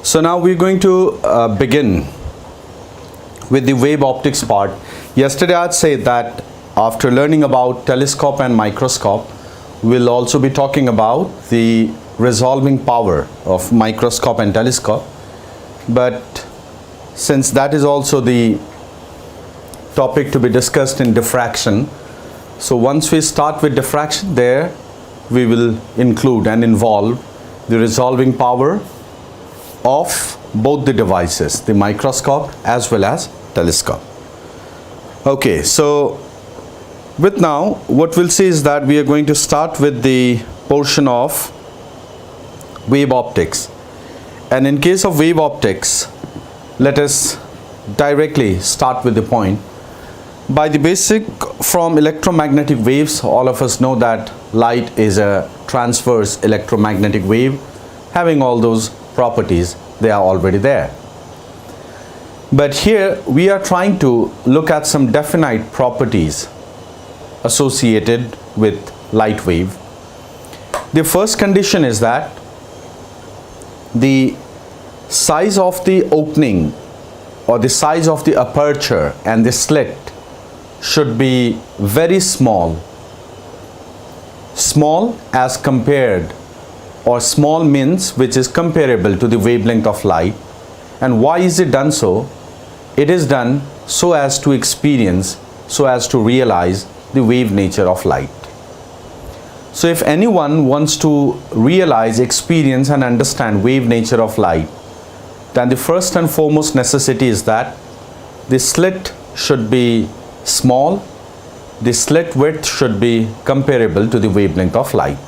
So now we're going to begin with the wave optics part. Yesterday I'd said that after learning about telescope and microscope, we'll also be talking about the resolving power of microscope and telescope. But since that is also the topic to be discussed in diffraction, so once we start with diffraction, there we will include and involve the resolving power of both the devices, the microscope as well as telescope. Okay, so with now what we'll see is that we are going to start with the portion of wave optics, and in case of wave optics, let us directly start with the point. By the basic from electromagnetic waves, all of us know that light is a transverse electromagnetic wave having all those properties, they are already there. But here we are trying to look at some definite properties associated with light wave. The first condition is that the size of the opening or the size of the aperture and the slit should be very small. Small as compared, or small means which is comparable to the wavelength of light. And why is it done so? It is done so as to experience, so as to realize the wave nature of light. So if anyone wants to realize, experience and understand wave nature of light, then the first and foremost necessity is that the slit should be small, the slit width should be comparable to the wavelength of light.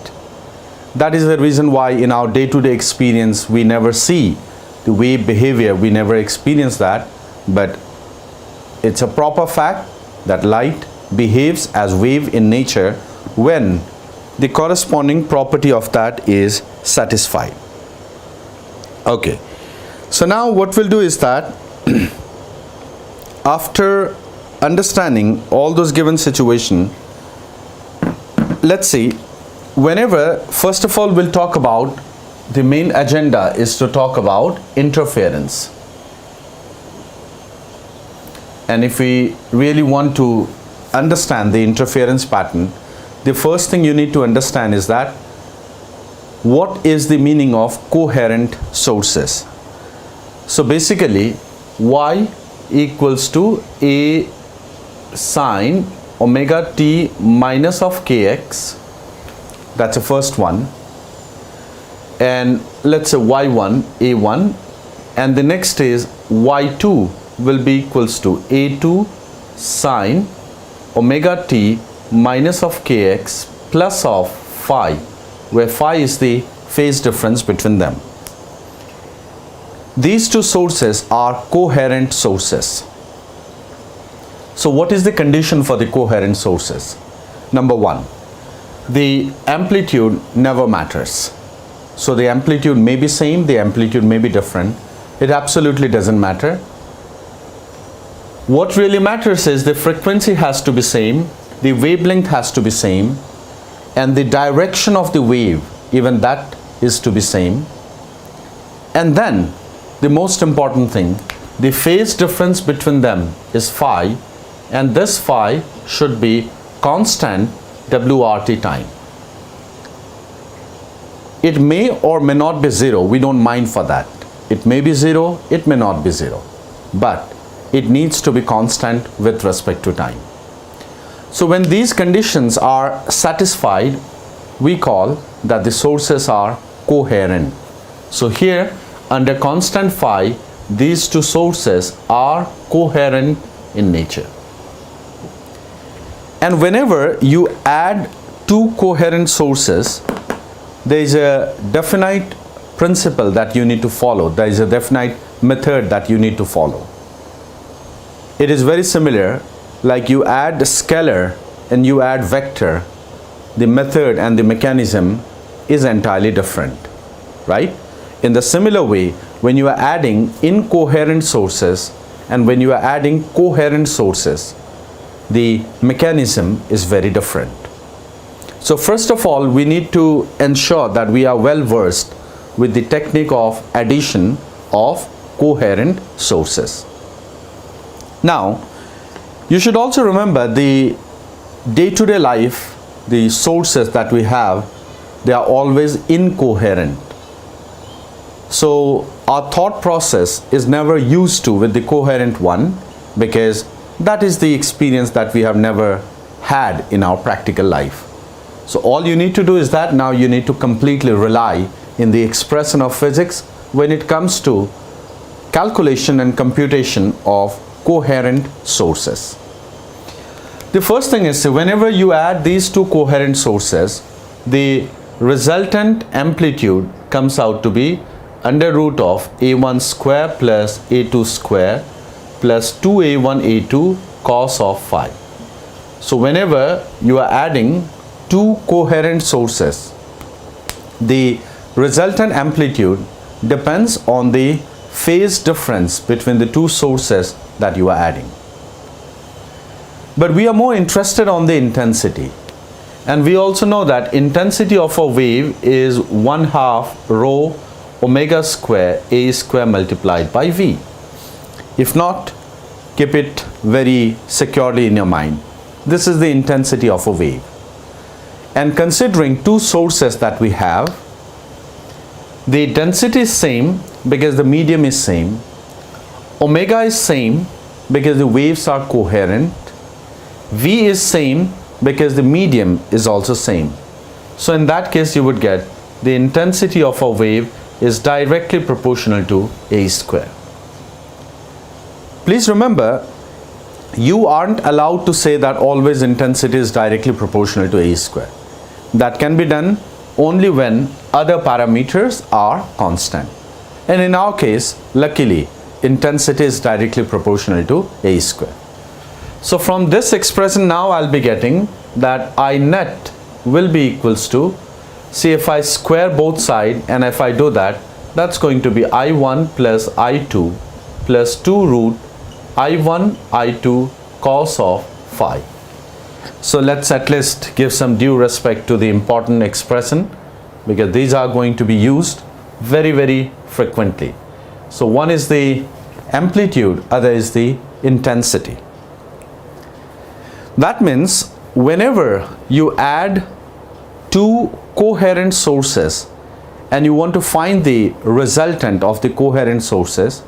That is the reason why in our day-to-day experience we never see the wave behavior, we never experience that, but it's a proper fact that light behaves as wave in nature when the corresponding property of that is satisfied. Okay, so now what we'll do is that after understanding all those given situation, let's see, whenever, first of all, we'll talk about, the main agenda is to talk about interference. And if we really want to understand the interference pattern, the first thing you need to understand is that what is the meaning of coherent sources. So basically, y equals to a sine omega t minus of kx. That's the first one, and let's say y1 a1, and the next is y2 will be equals to a2 sine omega t minus of kx plus of phi, where phi is the phase difference between them. These two sources are coherent sources. So what is the condition for the coherent sources? Number one, the amplitude never matters. So the amplitude may be same, the amplitude may be different. It absolutely doesn't matter. What really matters is the frequency has to be same, the wavelength has to be same, and the direction of the wave, even that is to be same. And then the most important thing, the phase difference between them is phi, and this phi should be constant WRT time. It may or may not be zero, we don't mind for that. It may be zero, it may not be zero, but it needs to be constant with respect to time. So when these conditions are satisfied, we call that the sources are coherent. So here under constant phi, these two sources are coherent in nature. And whenever you add two coherent sources, there is a definite principle that you need to follow. There is a definite method that you need to follow. It is very similar, like you add scalar and you add vector. The method and the mechanism is entirely different, right? In the similar way, when you are adding incoherent sources and when you are adding coherent sources, the mechanism is very different. So first of all, we need to ensure that we are well versed with the technique of addition of coherent sources. Now, you should also remember the day-to-day life, the sources that we have, they are always incoherent. So our thought process is never used to with the coherent one, because that is the experience that we have never had in our practical life. So all you need to do is that now you need to completely rely in the expression of physics when it comes to calculation and computation of coherent sources. The first thing is, whenever you add these two coherent sources, the resultant amplitude comes out to be under root of a1 square plus a2 square plus 2a1 a2 cos of phi. So whenever you are adding two coherent sources, the resultant amplitude depends on the phase difference between the two sources that you are adding. But we are more interested on the intensity, and we also know that intensity of a wave is 1/2 rho omega square a square multiplied by v. If not, keep it very securely in your mind. This is the intensity of a wave. And considering two sources that we have, the density is same because the medium is same. Omega is same because the waves are coherent. V is same because the medium is also same. So in that case, you would get the intensity of a wave is directly proportional to a square. Please remember, you aren't allowed to say that always intensity is directly proportional to a square. That can be done only when other parameters are constant. And in our case, luckily, intensity is directly proportional to a square. So from this expression now I'll be getting that I net will be equals to, see, if I square both sides and if I do that, that's going to be I1 plus I2 plus 2 root I1 I2 cos of phi. So let's at least give some due respect to the important expression, because these are going to be used very, very frequently. So one is the amplitude, other is the intensity. That means whenever you add two coherent sources and you want to find the resultant of the coherent sources,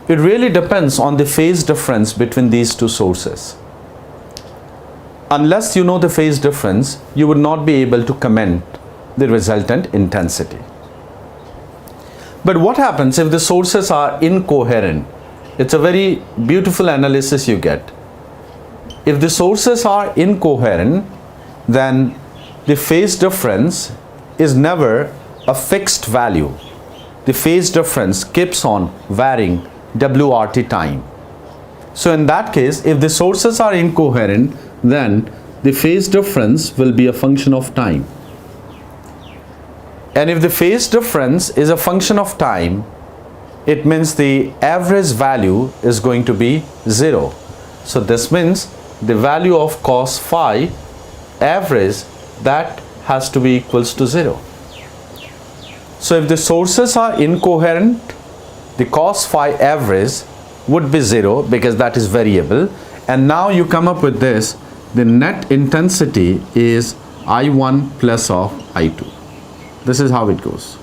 it really depends on the phase difference between these two sources. Unless you know the phase difference, you would not be able to comment the resultant intensity. But what happens if the sources are incoherent? It's a very beautiful analysis you get. If the sources are incoherent, then the phase difference is never a fixed value. The phase difference keeps on varying WRT time. So in that case, if the sources are incoherent, then the phase difference will be a function of time. And if the phase difference is a function of time, it means the average value is going to be 0. So this means the value of cos phi average, that has to be equals to 0. So if the sources are incoherent, the cos phi average would be 0 because that is variable. And now you come up with this, the net intensity is I1 plus of I2. This is how it goes.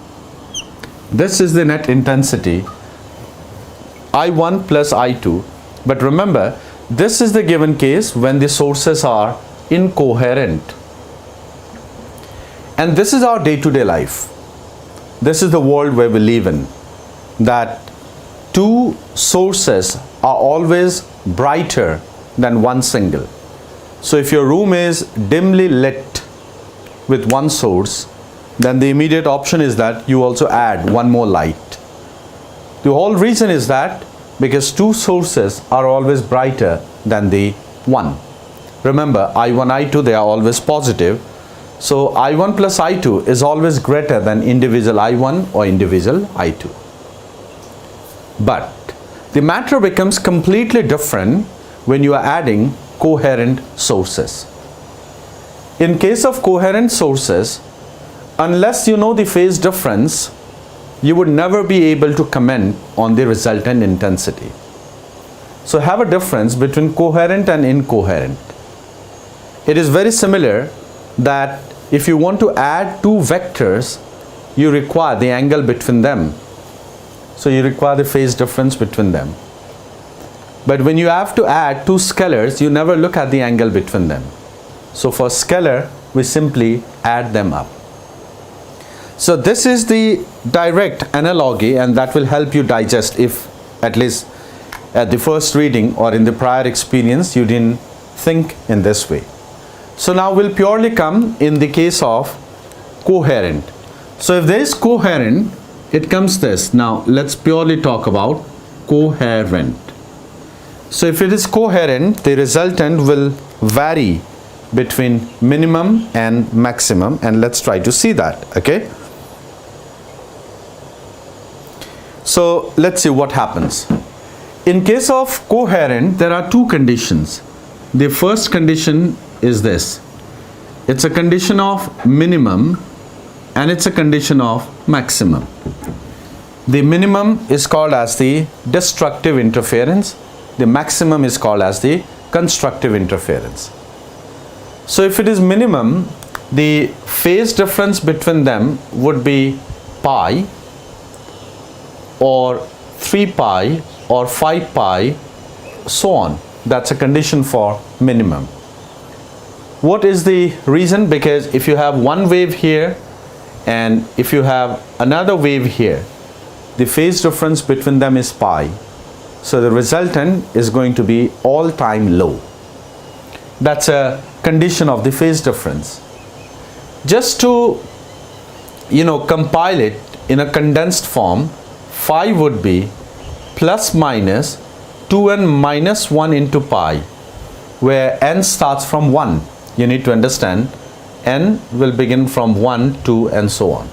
This is the net intensity, I1 plus I2. But remember, this is the given case when the sources are incoherent. And this is our day-to-day life. This is the world where we live in, that two sources are always brighter than one single. So if your room is dimly lit with one source, then the immediate option is that you also add one more light. The whole reason is that because two sources are always brighter than the one. Remember, I1, I2, they are always positive. So I1 plus I2 is always greater than individual I1 or individual I2. But the matter becomes completely different when you are adding coherent sources. In case of coherent sources, unless you know the phase difference, you would never be able to comment on the resultant intensity. So have a difference between coherent and incoherent. It is very similar that if you want to add two vectors, you require the angle between them. So you require the phase difference between them. But when you have to add two scalars, you never look at the angle between them. So for scalar, we simply add them up. So this is the direct analogy, and that will help you digest if at least at the first reading or in the prior experience you didn't think in this way. So now we'll purely come in the case of coherent. So if there is coherent, it comes this. Now let's purely talk about coherent. So if it is coherent, the resultant will vary between minimum and maximum, and let's try to see that. Okay, so let's see what happens. In case of coherent, there are two conditions. The first condition is this. It's a condition of minimum and it's a condition of maximum. The minimum is called as the destructive interference. The maximum is called as the constructive interference. So if it is minimum, the phase difference between them would be pi or 3 pi or 5 pi, so on. That's a condition for minimum. What is the reason? Because if you have one wave here and if you have another wave here, the phase difference between them is pi. So the resultant is going to be all-time low. That's a condition of the phase difference. Just to compile it in a condensed form, phi would be plus minus 2n minus 1 into pi, where n starts from 1. You need to understand n will begin from 1, 2 and so on.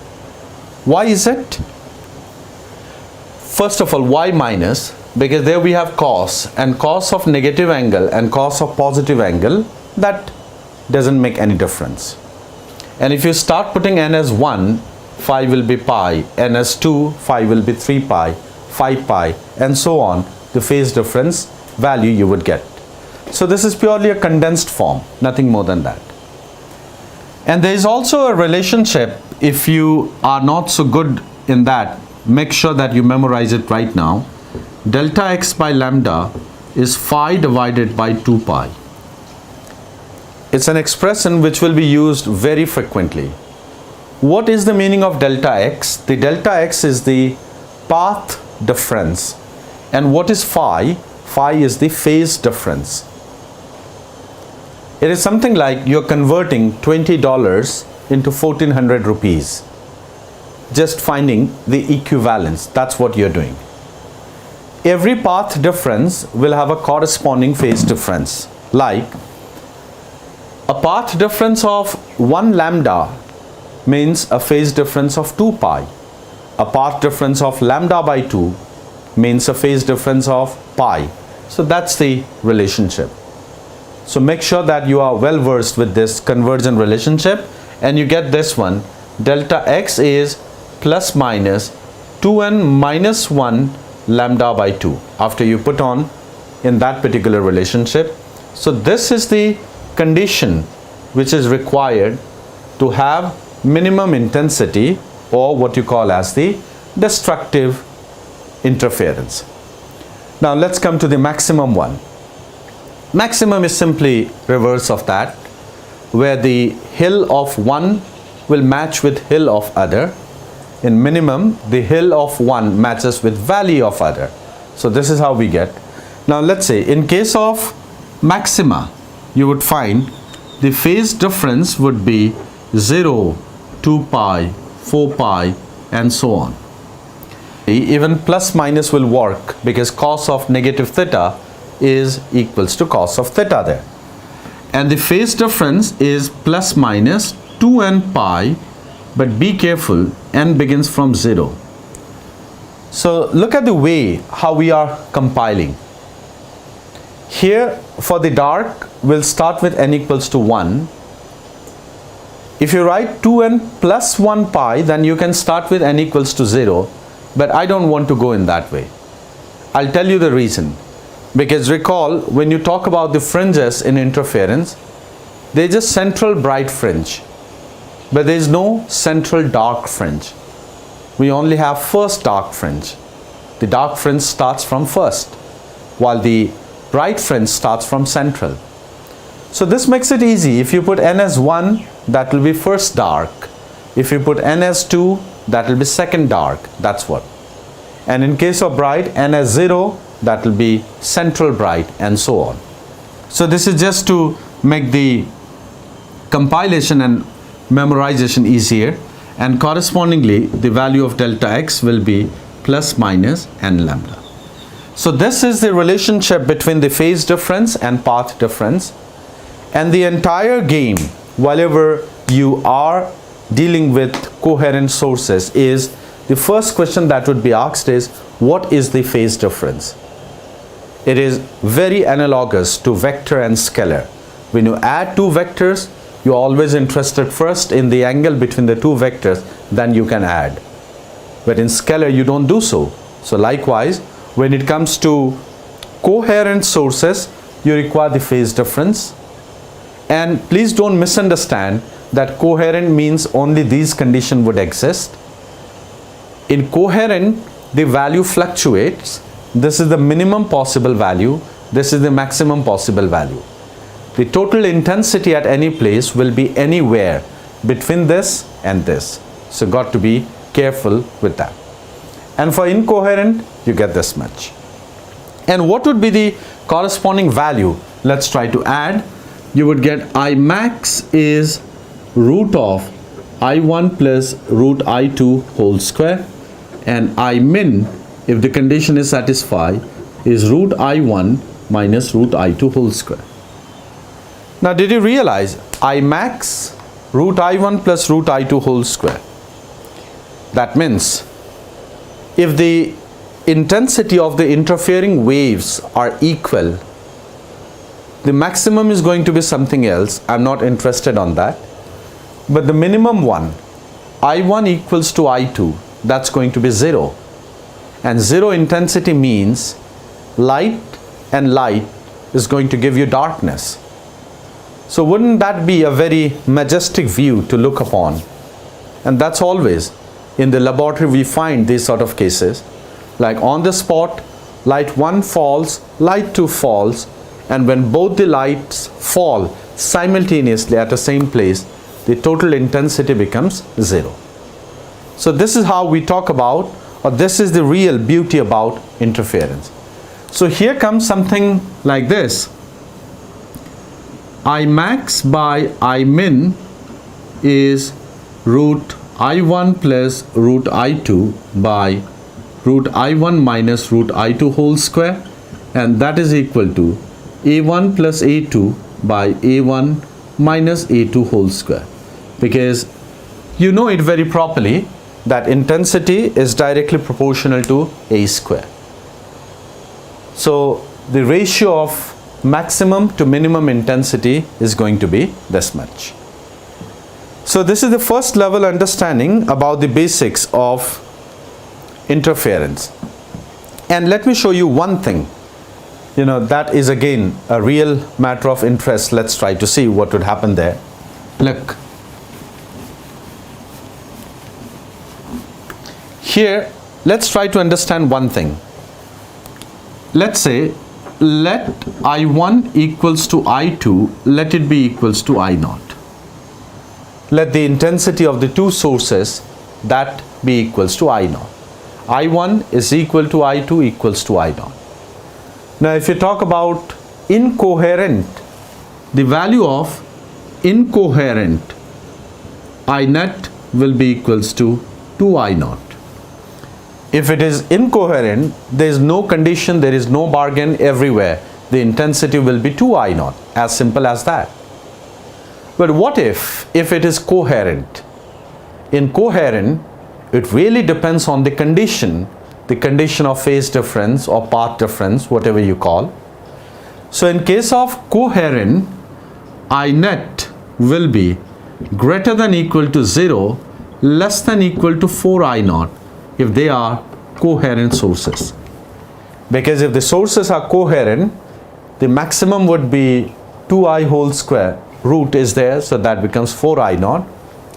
Why is it? First of all, why minus? Because there we have cos, and cos of negative angle and cos of positive angle, that doesn't make any difference. And if you start putting n as 1, phi will be pi, n as 2, phi will be 3 pi, 5 pi and so on, the phase difference value you would get. So this is purely a condensed form, nothing more than that. And there is also a relationship. If you are not so good in that, make sure that you memorize it right now. Delta x by lambda is phi divided by 2 pi. It's an expression which will be used very frequently. What is the meaning of delta x? The delta x is the path difference. And what is phi? Phi is the phase difference. It is something like you're converting $20 into 1400 rupees. Just finding the equivalence. That's what you're doing. Every path difference will have a corresponding phase difference. Like a path difference of 1 lambda means a phase difference of 2 pi. A path difference of lambda by 2 means a phase difference of pi. So that's the relationship. So make sure that you are well versed with this convergent relationship, and you get this one. Delta x is plus minus 2n minus 1 lambda by 2 after you put on in that particular relationship. So this is the condition which is required to have minimum intensity, or what you call as the destructive interference. Now let's come to the maximum one. Maximum is simply reverse of that, where the hill of one will match with hill of other. In minimum, the hill of one matches with valley of other. So this is how we get. Now let's say in case of maxima, you would find the phase difference would be 0, 2 pi, 4 pi and so on. Even plus minus will work because cos of negative theta is equals to cos of theta there. And the phase difference is plus minus 2n pi, but be careful, n begins from 0. So look at the way how we are compiling. Here for the dark, we'll start with n equals to 1. If you write 2n plus 1 pi, then you can start with n equals to 0. but I don't want to go in that way. I'll tell you the reason. Because recall, when you talk about the fringes in interference, there is a central bright fringe, but there is no central dark fringe. We only have first dark fringe. The dark fringe starts from first, while the bright fringe starts from central. So this makes it easy. If you put n as 1, that will be first dark. If you put n as 2, that will be second dark. That's what. And in case of bright, n as 0, that will be central bright, and so on. So this is just to make the compilation and memorization easier, and correspondingly the value of delta x will be plus minus n lambda. So this is the relationship between the phase difference and path difference, and the entire game, whenever you are dealing with coherent sources, is the first question that would be asked is, what is the phase difference? It is very analogous to vector and scalar. When you add two vectors, you're always interested first in the angle between the two vectors, then you can add. But in scalar, you don't do so. So likewise, when it comes to coherent sources, you require the phase difference. And please don't misunderstand that coherent means only these conditions would exist. In coherent, the value fluctuates. This is the minimum possible value. This is the maximum possible value. The total intensity at any place will be anywhere between this and this. So got to be careful with that. And for incoherent, you get this much. And what would be the corresponding value? Let's try to add. You would get I max is root of I1 plus root I2 whole square, and I min, if the condition is satisfied, is root I1 minus root I2 whole square. Now did you realize I max root I1 plus root I2 whole square? That means if the intensity of the interfering waves are equal, the maximum is going to be something else. I'm not interested on that. But the minimum one, I1 equals to I2, that's going to be 0. And 0 intensity means light, and light is going to give you darkness. So wouldn't that be a very majestic view to look upon? And that's always in the laboratory we find these sort of cases. Like on the spot, light 1 falls, light 2 falls, and when both the lights fall simultaneously at the same place, the total intensity becomes 0. So this is how we talk about, or this is the real beauty about interference. So here comes something like this. I max by I min is root I1 plus root I2 by root I1 minus root I2 whole square, and that is equal to A1 plus A2 by A1 minus A2 whole square. Because you know it very properly that intensity is directly proportional to A square. So the ratio of maximum to minimum intensity is going to be this much. So this is the first level understanding about the basics of interference. And let me show you one thing. You know, that is again a real matter of interest. Let's try to see what would happen there. Look. Here, let's try to understand one thing. Let's say, let I1 equals to I2, let it be equals to I0. Let the intensity of the two sources, that be equals to I0. I1 is equal to I2 equals to I0. Now if you talk about incoherent, the value of incoherent I net will be equals to 2I0. If it is incoherent, there is no condition, there is no bargain everywhere. The intensity will be 2I0, as simple as that. But what if it is coherent? In coherent, it really depends on the condition of phase difference or path difference, whatever you call. So in case of coherent, I net will be greater than equal to 0, less than equal to 4I0 if they are coherent sources. Because if the sources are coherent, the maximum would be 2i whole square. Root is there, so that becomes 4i naught,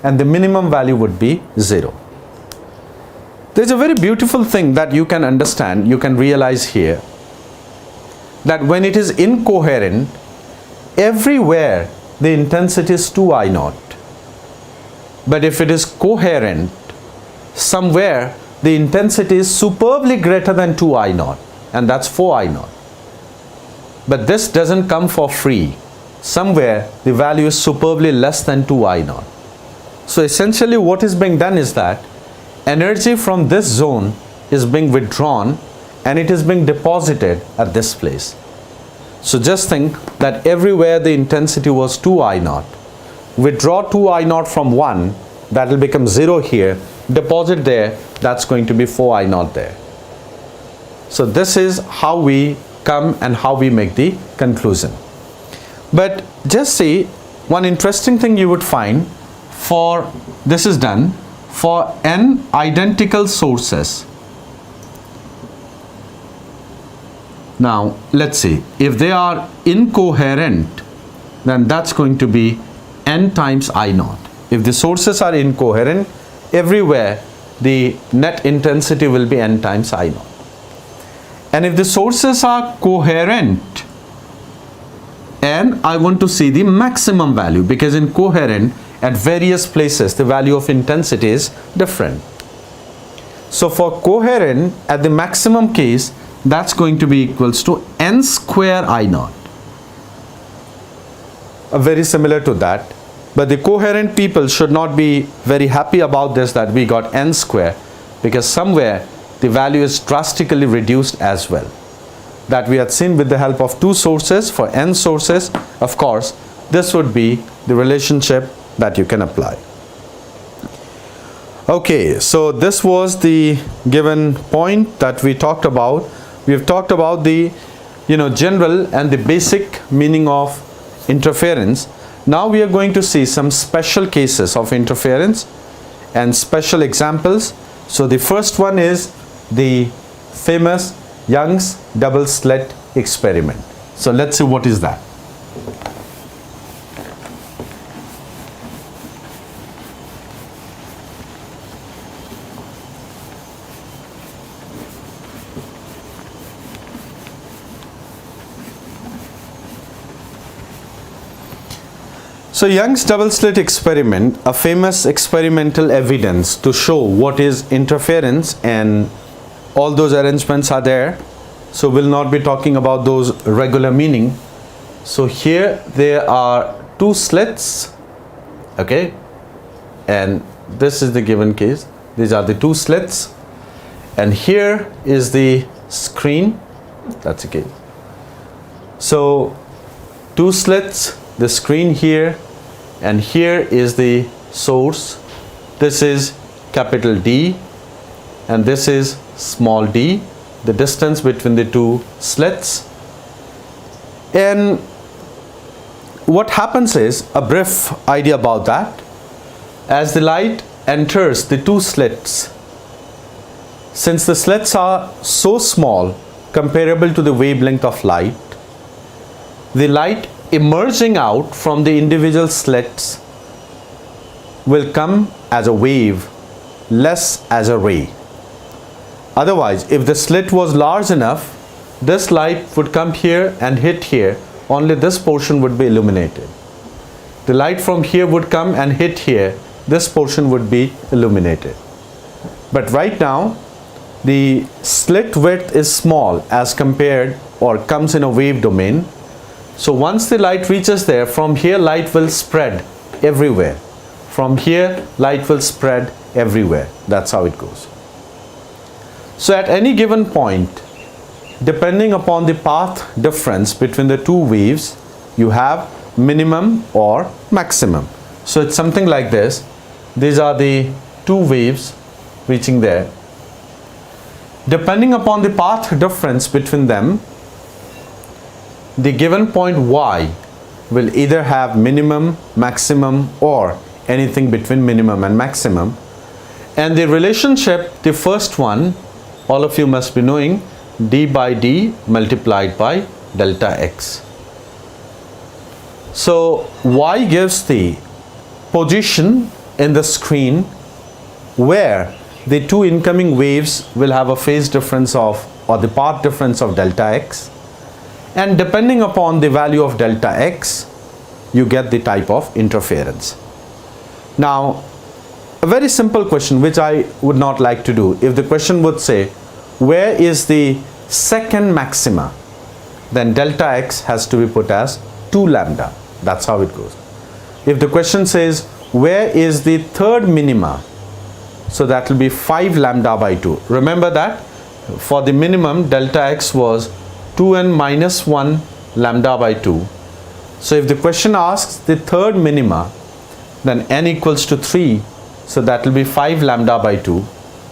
and the minimum value would be 0. There's a very beautiful thing that you can understand, you can realize here, that when it is incoherent, everywhere the intensity is 2i naught. But if it is coherent, somewhere the intensity is superbly greater than 2i naught, and that's 4i naught. But this doesn't come for free. Somewhere the value is superbly less than 2i naught. So essentially what is being done is that energy from this zone is being withdrawn and it is being deposited at this place. So just think that everywhere the intensity was 2i naught. Withdraw 2i naught from 1, that will become 0 here. Deposit there, that's going to be 4i naught there. So this is how we come and how we make the conclusion. But just see, one interesting thing you would find, for this is done for n identical sources. Now let's see, if they are incoherent, then that's going to be n times I naught. If the sources are incoherent, everywhere the net intensity will be n times I naught. And if the sources are coherent, and I want to see the maximum value, because in coherent at various places the value of intensity is different. So for coherent at the maximum case, that's going to be equals to n square I naught. Very similar to that, but the coherent people should not be very happy about this, that we got n square, because somewhere the value is drastically reduced as well. That we had seen with the help of two sources. For n sources, of course, this would be the relationship that you can apply. Okay, so this was the given point that we talked about. We have talked about the general and the basic meaning of interference. Now we are going to see some special cases of interference and special examples. So the first one is the famous Young's double-slit experiment. So let's see what is that. So Young's double-slit experiment, a famous experimental evidence to show what is interference, and all those arrangements are there. So we'll not be talking about those regular meaning. So here there are two slits, okay, and this is the given case. These are the two slits, and here is the screen. That's the case. So two slits, the screen here, and here is the source. This is capital D and this is small d, the distance between the two slits. And what happens is, a brief idea about that, as the light enters the two slits, since the slits are so small comparable to the wavelength of light, the light emerging out from the individual slits will come as a wave, less as a ray. Otherwise, if the slit was large enough, this light would come here and hit here, only this portion would be illuminated. The light from here would come and hit here, this portion would be illuminated. But right now, the slit width is small as compared, or comes in a wave domain. So once the light reaches there, from here light will spread everywhere. From here light will spread everywhere. That's how it goes. So at any given point, depending upon the path difference between the two waves, you have minimum or maximum. So it's something like this. These are the two waves reaching there. Depending upon the path difference between them, the given point y will either have minimum, maximum, or anything between minimum and maximum. And the relationship, the first one, all of you must be knowing d by d multiplied by delta x. So y gives the position in the screen where the two incoming waves will have a phase difference of, or the path difference of delta x, and depending upon the value of delta x you get the type of interference. Now a very simple question which I would not like to do, if the question would say where is the second maxima, then delta x has to be put as 2 lambda. That's how it goes. If the question says where is the third minima, so that will be 5 lambda by 2. Remember that for the minimum delta x was 2n minus 1 lambda by 2. So if the question asks the third minima, then n equals to 3, so that will be 5 lambda by 2.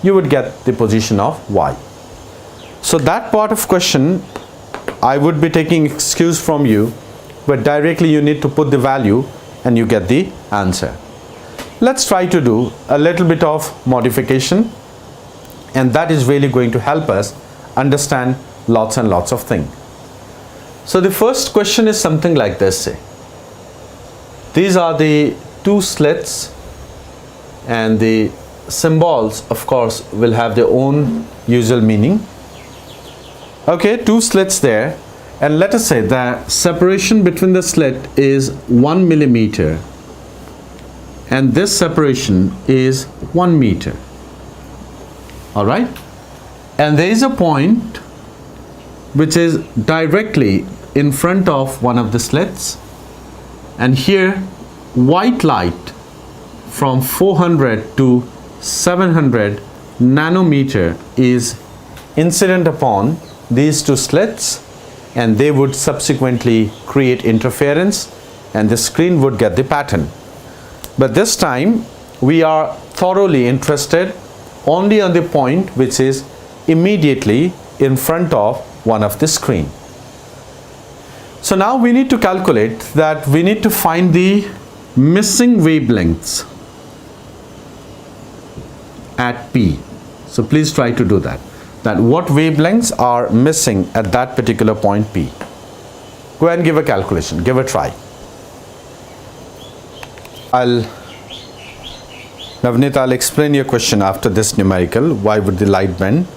You would get the position of y. So that part of question I would be taking excuse from you, but directly you need to put the value and you get the answer. Let's try to do a little bit of modification, and that is really going to help us understand lots and lots of things. So the first question is something like this. Say these are the two slits, and the symbols of course will have their own usual meaning. Okay, two slits there, and let us say the separation between the slit is 1 millimeter and this separation is 1 meter. All right, and there is a point which is directly in front of one of the slits, and here white light from 400 to 700 nanometer is incident upon these two slits, and they would subsequently create interference and the screen would get the pattern. But this time we are thoroughly interested only on the point which is immediately in front of one of the screen. So now we need to calculate that we need to find the missing wavelengths at P. So please try to do that. That what wavelengths are missing at that particular point P. Go ahead and give a calculation, give a try. Navneet, I'll explain your question after this numerical. Why would the light bend?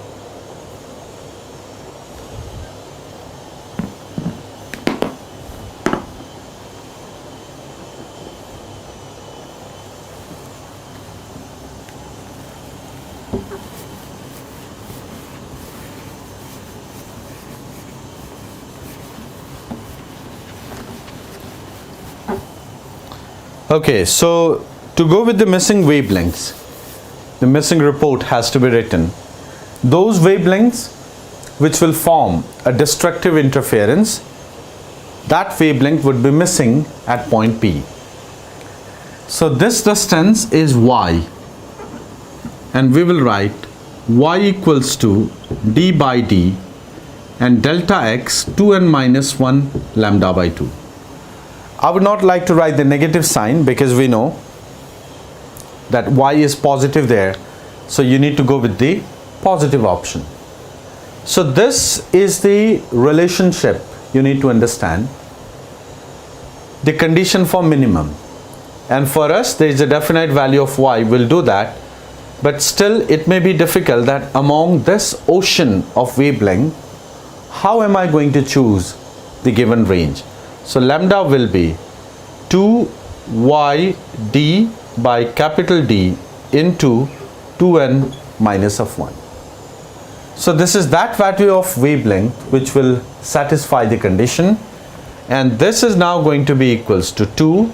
Okay, so to go with the missing wavelengths, the missing report has to be written. Those wavelengths which will form a destructive interference, that wavelength would be missing at point P. So this distance is y, and we will write y equals to d by d and delta x 2n minus 1 lambda by 2. I would not like to write the negative sign because we know that y is positive there, so you need to go with the positive option. So this is the relationship you need to understand, the condition for minimum, and for us there is a definite value of y. We'll do that, but still it may be difficult that among this ocean of wavelength, how am I going to choose the given range? So lambda will be 2yd by capital D into 2n minus of 1. So this is that value of wavelength which will satisfy the condition, and this is now going to be equals to 2.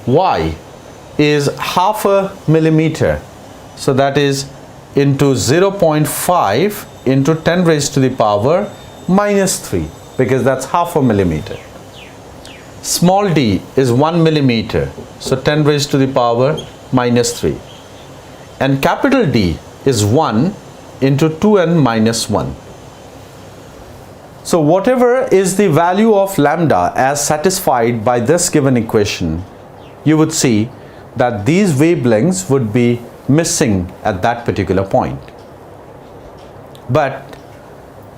Y is half a millimeter, so that is into 0.5 into 10 raised to the power minus 3, because that's half a millimeter. Small d is 1 millimeter, so 10 raised to the power minus 3. And capital D is 1 into 2n minus 1. So whatever is the value of lambda as satisfied by this given equation, you would see that these wavelengths would be missing at that particular point. but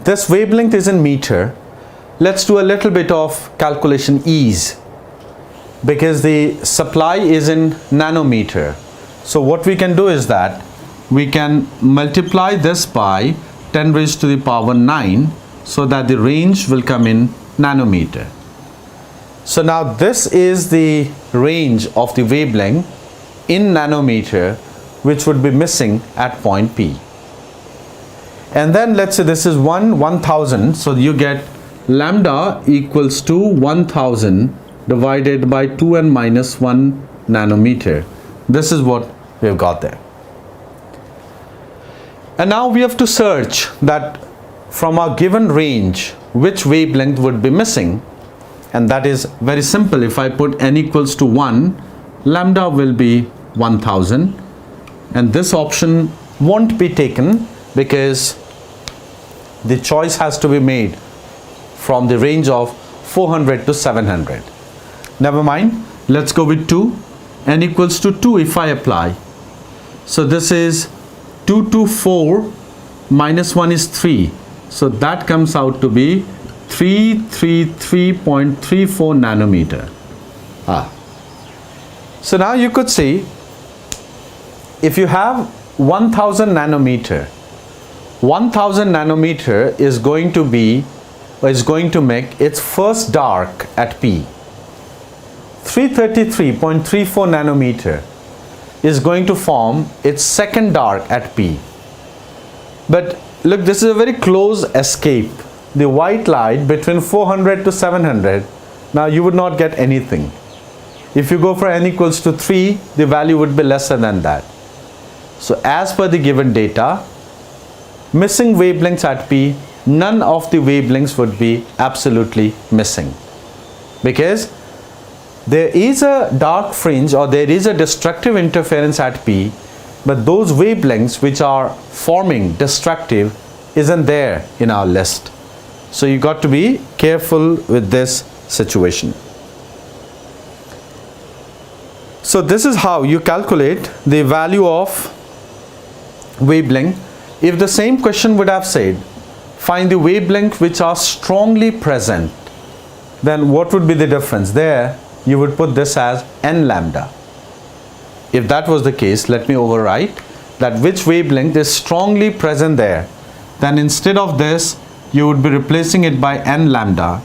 this wavelength is in meter. Let's do a little bit of calculation ease, because the supply is in nanometer. So what we can do is that we can multiply this by 10 raised to the power 9, so that the range will come in nanometer. So now this is the range of the wavelength in nanometer, which would be missing at point P. And then let's say this is 1000, so you get lambda equals to 1000 divided by 2n minus 1 nanometer. This is what we've got there. And now we have to search that from our given range which wavelength would be missing, and that is very simple. If I put n equals to 1, lambda will be 1000, and this option won't be taken because the choice has to be made from the range of 400 to 700. Never mind, let's go with 2. N equals to 2 if I apply. So this is 2 to 4 minus 1 is 3. So that comes out to be 333.34 nanometer. So now you could see, if you have 1000 nanometer, 1000 nanometer is going to make its first dark at P. 333.34 nanometer is going to form its second dark at P. But look, this is a very close escape. The white light between 400 to 700, now you would not get anything. If you go for n equals to 3, the value would be lesser than that. So as per the given data, missing wavelengths at P, none of the wavelengths would be absolutely missing, because there is a dark fringe or there is a destructive interference at P, but those wavelengths which are forming destructive isn't there in our list. So you got to be careful with this situation. So this is how you calculate the value of wavelength. If the same question would have said, find the wavelength which are strongly present, then what would be the difference? There you would put this as n lambda. If that was the case, let me overwrite that which wavelength is strongly present there. Then instead of this, you would be replacing it by n lambda,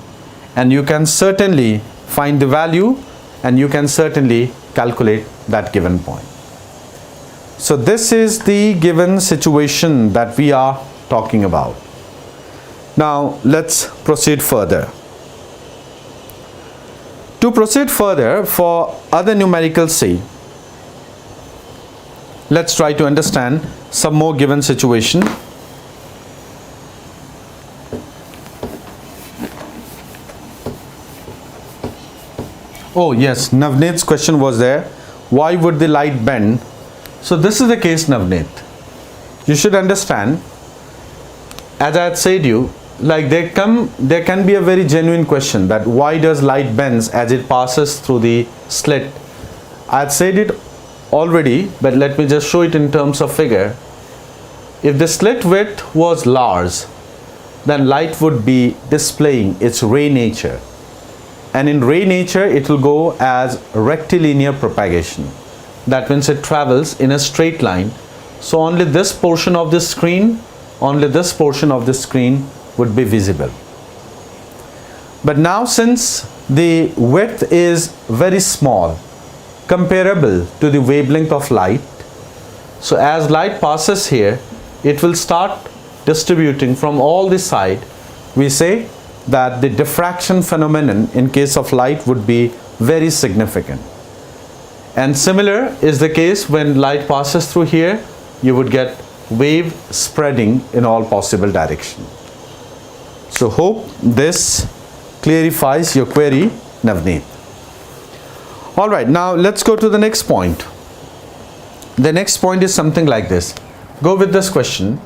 and you can certainly find the value and you can certainly calculate that given point. So this is the given situation that we are talking about. Now let's proceed further. To proceed further for other numerical C, let's try to understand some more given situation. Oh yes, Navneet's question was there. Why would the light bend? So this is the case, Navneet. You should understand, as I had said you, like there can be a very genuine question that why does light bends as it passes through the slit. I had said it already, but let me just show it in terms of figure. If the slit width was large, then light would be displaying its ray nature, and in ray nature it will go as rectilinear propagation. That means it travels in a straight line. So only this portion of the screen, would be visible. But now since the width is very small, comparable to the wavelength of light, so as light passes here, it will start distributing from all the side. We say that the diffraction phenomenon in case of light would be very significant. And similar is the case when light passes through here, you would get wave spreading in all possible directions. So hope this clarifies your query, Navneet. All right, now let's go to the next point. The next point is something like this. Go with this question.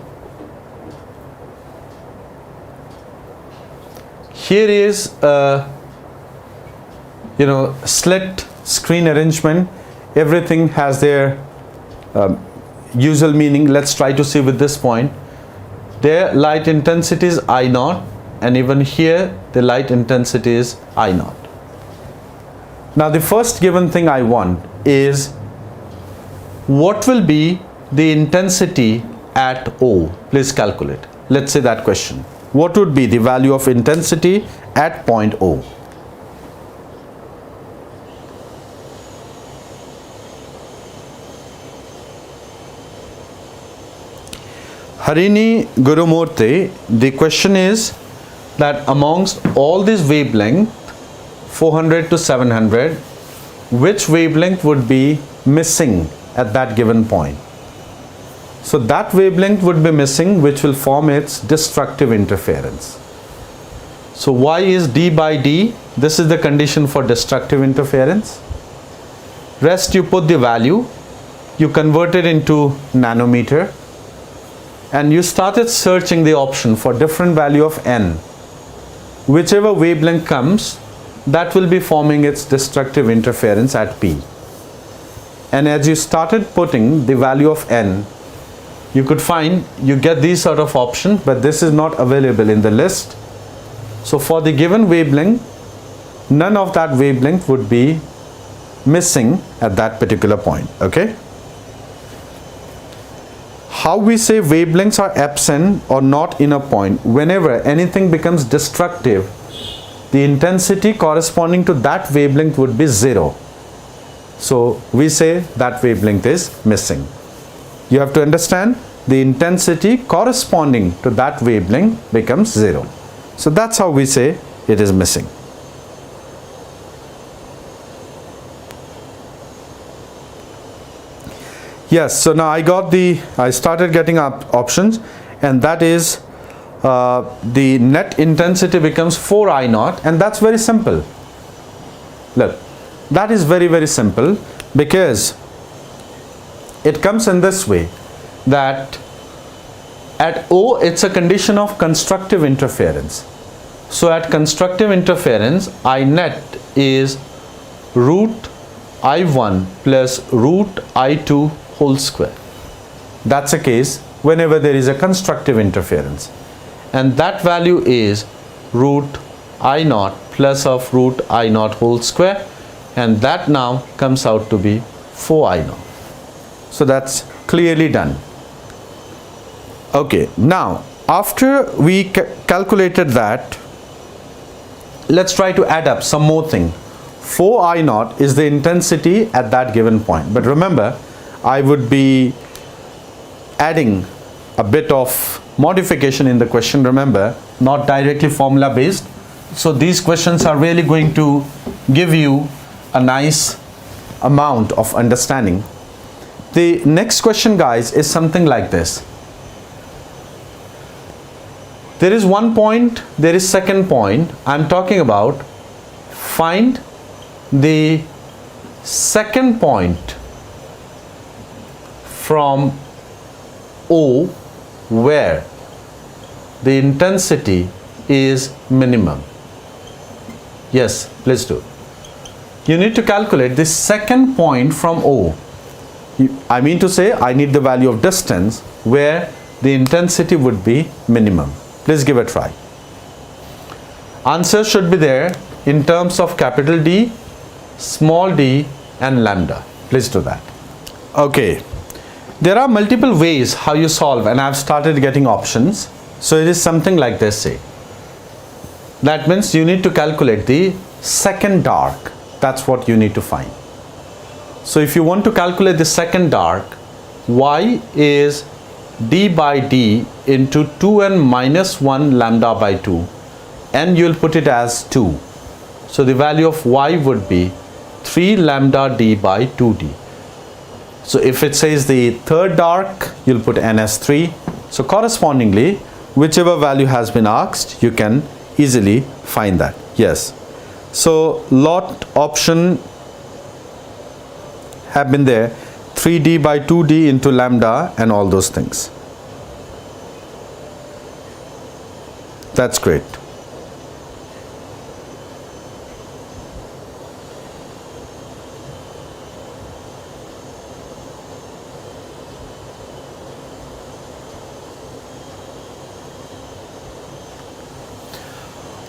Here is a slit screen arrangement. Everything has their usual meaning. Let's try to see with this point. Their light intensity is I naught, and even here the light intensity is I naught. Now the first given thing I want is what will be the intensity at O? Please calculate. Let's say that question. What would be the value of intensity at point O? Harini Gurumurthy, the question is that amongst all these wavelength 400 to 700, which wavelength would be missing at that given point? So that wavelength would be missing, which will form its destructive interference. So Y is D by D. This is the condition for destructive interference. Rest you put the value, you convert it into nanometer, and you started searching the option for different value of N. Whichever wavelength comes, that will be forming its destructive interference at P. And as you started putting the value of N, you could find you get these sort of option, but this is not available in the list. So for the given wavelength, none of that wavelength would be missing at that particular point. Okay? How we say wavelengths are absent or not in a point? Whenever anything becomes destructive, the intensity corresponding to that wavelength would be 0. So we say that wavelength is missing. You have to understand, the intensity corresponding to that wavelength becomes 0. So that's how we say it is missing. Yes, so now I started getting up options, and that is the net intensity becomes 4I naught, and that's very simple. Look, that is very, very simple, because it comes in this way, that at O it's a condition of constructive interference. So at constructive interference, I net is root I1 plus root I2 whole square. That's a case whenever there is a constructive interference, and that value is root I naught plus of root I naught whole square, and that now comes out to be 4I naught. So that's clearly done. Okay, now after we calculated that, let's try to add up some more thing. 4I naught is the intensity at that given point, but remember, I would be adding a bit of modification in the question. Remember, not directly formula based. So these questions are really going to give you a nice amount of understanding. The next question, guys, is something like this. There is one point, there is second point. I'm talking about find the second point from O where the intensity is minimum. Yes, please do. You need to calculate the second point from O. I mean to say, I need the value of distance where the intensity would be minimum. Please give a try. Answer should be there in terms of capital D, small d and lambda. Please do that. Okay. There are multiple ways how you solve, and I've started getting options. So it is something like this, say. That means you need to calculate the second dark. That's what you need to find. So if you want to calculate the second dark, y is d by d into 2n minus 1 lambda by 2, and you will put it as 2. So the value of y would be 3 lambda d by 2d. So if it says the third dark, you'll put n as 3. So correspondingly, whichever value has been asked, you can easily find that. Yes. So lot option have been there, 3d by 2d into lambda and all those things. That's great.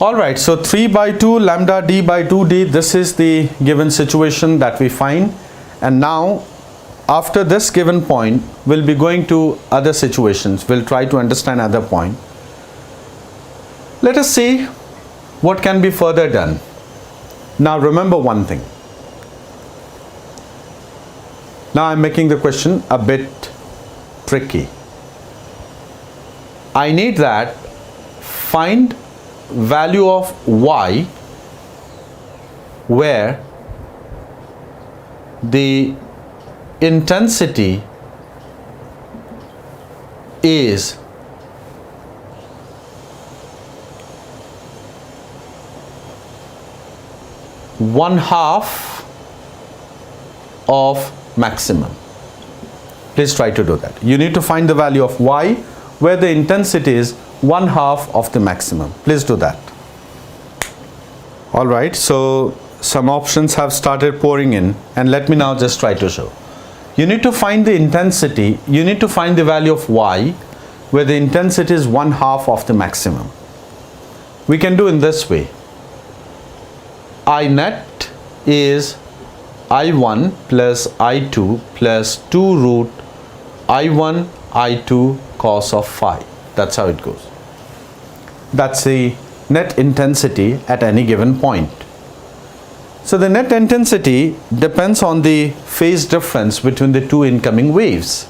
All right, so 3 by 2 lambda d by 2d, this is the given situation that we find. And now after this given point, we'll be going to other situations. We'll try to understand other point. Let us see what can be further done. Now remember one thing. Now I'm making the question a bit tricky. I need that find value of y where the intensity is one half of maximum. Please try to do that. You need to find the value of y where the intensity is one half of the maximum. Please do that. All right, so some options have started pouring in, and let me now just try to show. You need to find the intensity, you need to find the value of y where the intensity is one half of the maximum. We can do in this way. I net is I1 plus I2 plus 2 root I1 I2 cos of phi. That's how it goes. That's the net intensity at any given point. So the net intensity depends on the phase difference between the two incoming waves.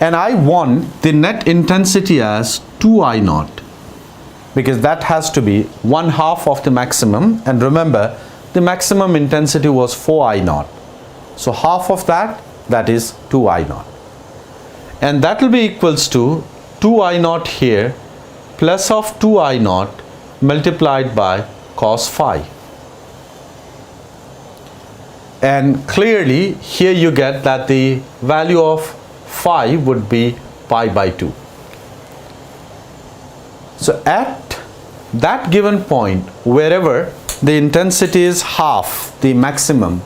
And I want the net intensity as 2I naught, because that has to be one half of the maximum. And remember, the maximum intensity was 4I naught. So half of that, that is 2I naught. And that will be equals to 2I naught here plus of 2I naught multiplied by cos phi. And clearly here you get that the value of phi would be pi by 2. So at that given point, wherever the intensity is half the maximum,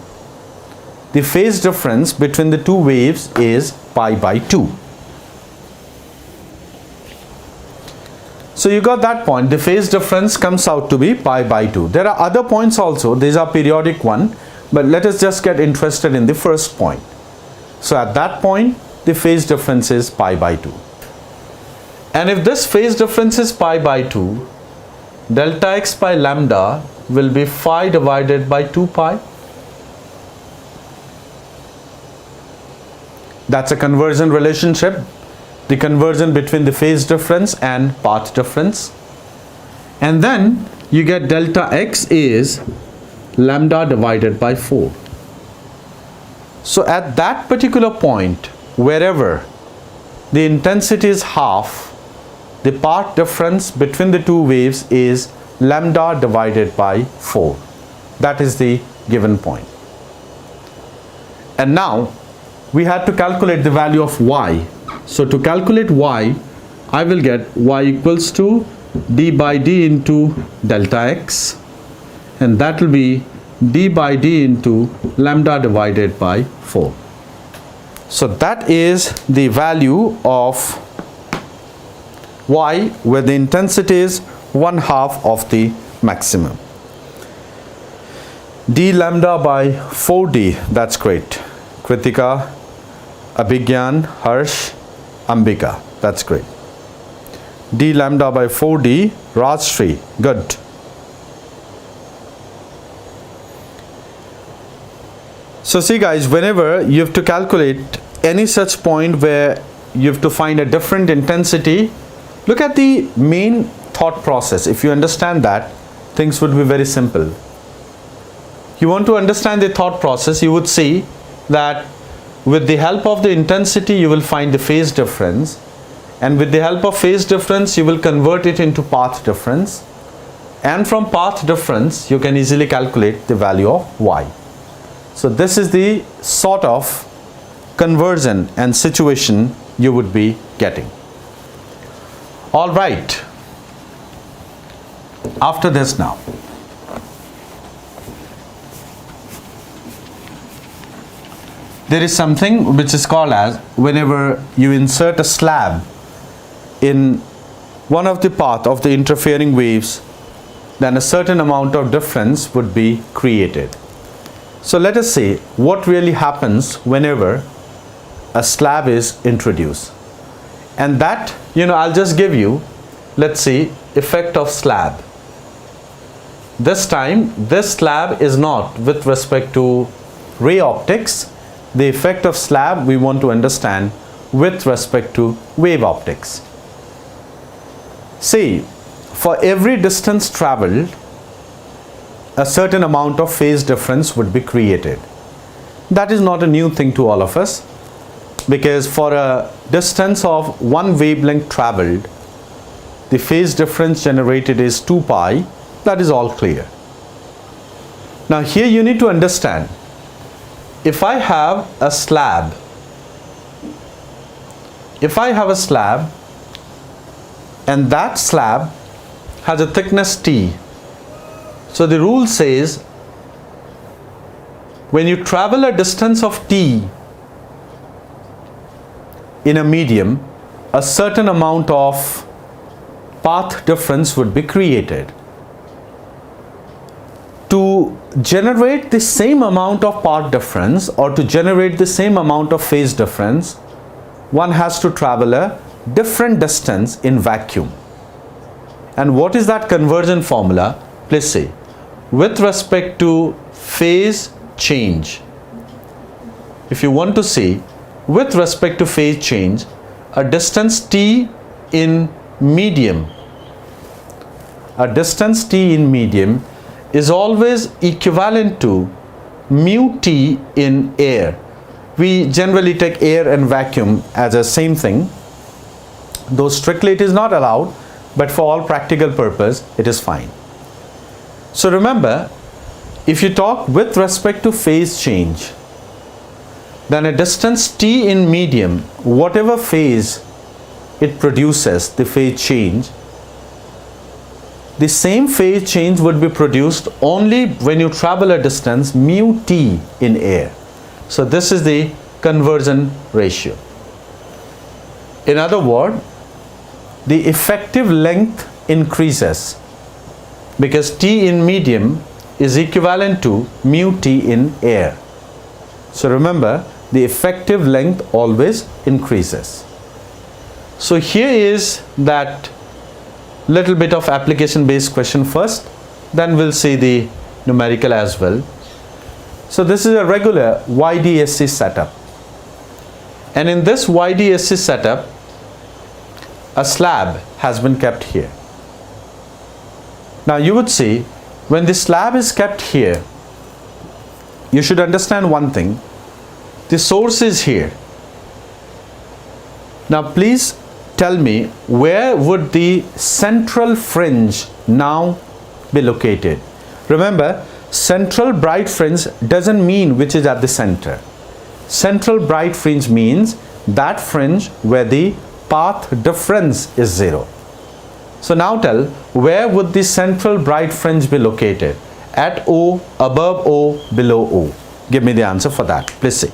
the phase difference between the two waves is pi by 2. So you got that point. The phase difference comes out to be pi by 2. There are other points also. These are periodic one, but let us just get interested in the first point. So at that point, the phase difference is pi by 2. And if this phase difference is pi by 2, delta x by lambda will be phi divided by 2 pi. That's a conversion relationship, the conversion between the phase difference and path difference. And then you get delta x is lambda divided by 4. So at that particular point, wherever the intensity is half, the path difference between the two waves is lambda divided by 4. That is the given point. And now we had to calculate the value of y. So to calculate y, I will get y equals to d by d into delta x, and that will be d by d into lambda divided by 4. So that is the value of y where the intensity is one half of the maximum. D lambda by 4d, that's great. Kritika, Abhigyan, Harsh, Ambika, that's great. D lambda by 4d, Rajshri, good. So see guys, whenever you have to calculate any such point where you have to find a different intensity, look at the main thought process. If you understand that, things would be very simple. You want to understand the thought process, you would see that with the help of the intensity you will find the phase difference, and with the help of phase difference you will convert it into path difference, and from path difference you can easily calculate the value of y. So this is the sort of conversion and situation you would be getting. All right, after this now, there is something which is called as, whenever you insert a slab in one of the path of the interfering waves, then a certain amount of difference would be created. So let us see what really happens whenever a slab is introduced. And that, I'll just give you, let's see, effect of slab. This time, this slab is not with respect to ray optics. The effect of slab we want to understand with respect to wave optics. See, for every distance traveled, a certain amount of phase difference would be created. That is not a new thing to all of us, because for a distance of one wavelength traveled, the phase difference generated is 2 pi. That is all clear. Now here you need to understand, if I have a slab, and that slab has a thickness T. So the rule says, when you travel a distance of T in a medium, a certain amount of path difference would be created. To generate the same amount of path difference, or to generate the same amount of phase difference, one has to travel a different distance in vacuum. And what is that conversion formula? Please see. With respect to phase change, if you want to see with respect to phase change, a distance T in medium, is always equivalent to mu T in air. We generally take air and vacuum as a same thing, though strictly it is not allowed, but for all practical purpose it is fine. So remember, if you talk with respect to phase change, then a distance T in medium, whatever phase it produces, the phase change, the same phase change would be produced only when you travel a distance mu T in air. So this is the conversion ratio. In other words, the effective length increases because T in medium is equivalent to mu T in air. So remember, the effective length always increases. So here is that little bit of application based question first, then we'll see the numerical as well. So this is a regular YDSC setup, and in this YDSC setup a slab has been kept here. Now you would see, when the slab is kept here, you should understand one thing: the source is here. Now please tell me, where would the central fringe now be located? Remember, central bright fringe doesn't mean which is at the center. Central bright fringe means that fringe where the path difference is 0. So now tell, where would the central bright fringe be located? At O, above O, below O? Give me the answer for that. Please see.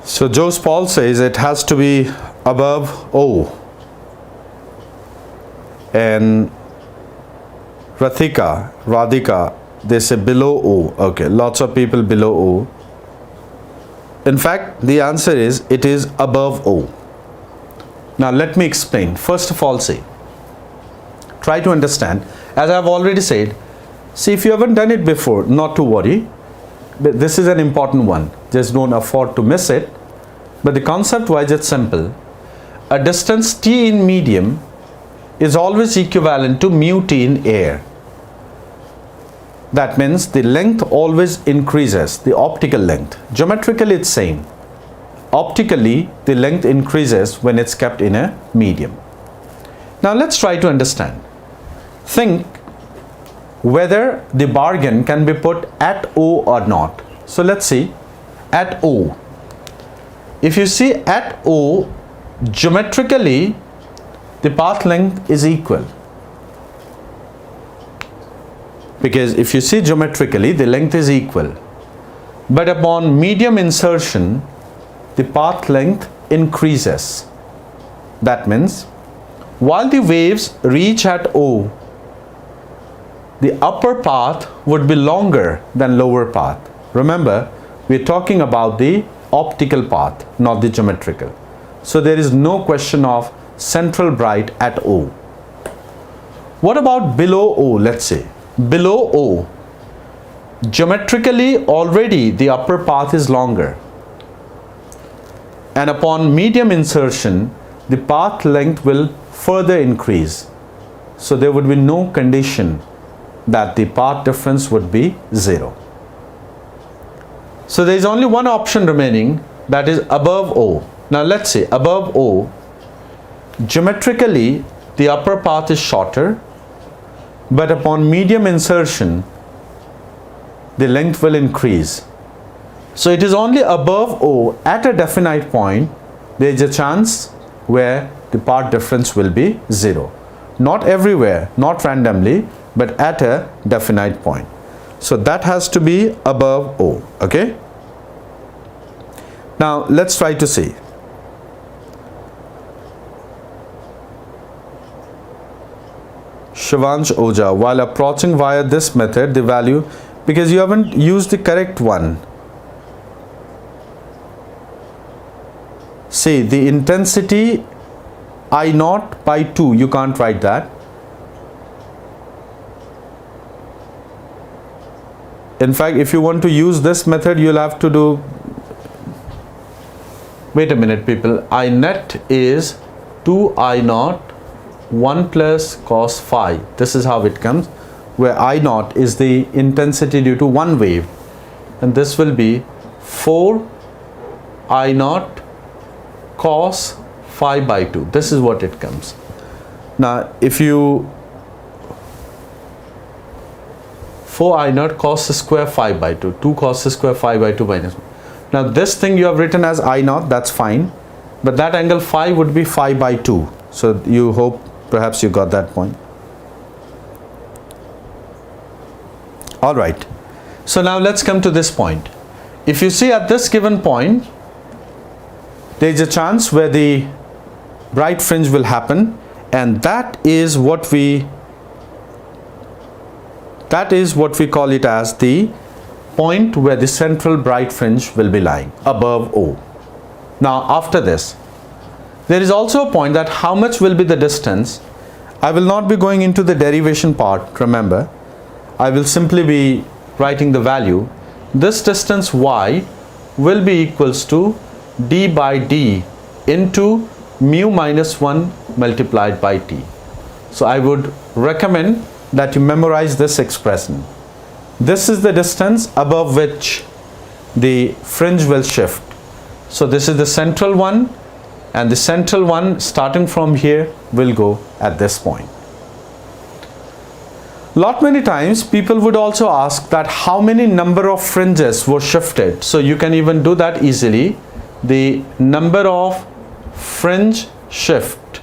So Jose Paul says it has to be above O, and Radhika, they say below O. Okay, lots of people below O. In fact, the answer is, it is above O. Now let me explain. First of all, try to understand. As I have already said, see, if you haven't done it before, not to worry. this is an important one, just don't afford to miss it, but the concept wise it's simple. A distance t in medium is always equivalent to mu t in air. That means the length always increases, the optical length. Geometrically it's same. Optically the length increases when it's kept in a medium. Now let's try to understand. Think whether the bargain can be put at O or not. So let's see, at O. If you see at O, geometrically the path length is equal. Because if you see geometrically the length is equal. But upon medium insertion, the path length increases. That means while the waves reach at O, the upper path would be longer than lower path. Remember, we're talking about the optical path, not the geometrical. So there is no question of central bright at O. What about below O? Let's say below O, geometrically already the upper path is longer, and upon medium insertion the path length will further increase. So there would be no condition that the path difference would be 0. So there is only one option remaining, that is above O. Now let's say above O, geometrically the upper path is shorter, but upon medium insertion the length will increase. So it is only above O at a definite point there is a chance where the path difference will be 0. Not everywhere, not randomly, but at a definite point. So that has to be above O. Okay. Now let's try to see. Shivansh Oja, while approaching via this method, the value, because you haven't used the correct one. See, the intensity I naught by 2, you can't write that. In fact, if you want to use this method, you'll have to do, wait a minute people, I net is 2 I naught 1 plus cos phi. This is how it comes, where I naught is the intensity due to one wave, and this will be 4 I naught cos phi by 2. This is what it comes. Now if you 4 I naught cos square phi by 2, 2 cos square phi by 2 minus 1. Now this thing you have written as I naught, that's fine, but that angle phi would be phi by 2. So you hope perhaps you got that point. All right. So now let's come to this point. If you see at this given point, there is a chance where the bright fringe will happen, and that is what we call it as the point where the central bright fringe will be lying above O. Now after this, there is also a point that how much will be the distance. I will not be going into the derivation part, remember. I will simply be writing the value. This distance y will be equals to d by d into mu minus 1 multiplied by t. So I would recommend that you memorize this expression. This is the distance above which the fringe will shift. So this is the central one, and the central one starting from here will go at this point. Many times people would also ask that how many number of fringes were shifted. So you can even do that easily. The number of fringe shift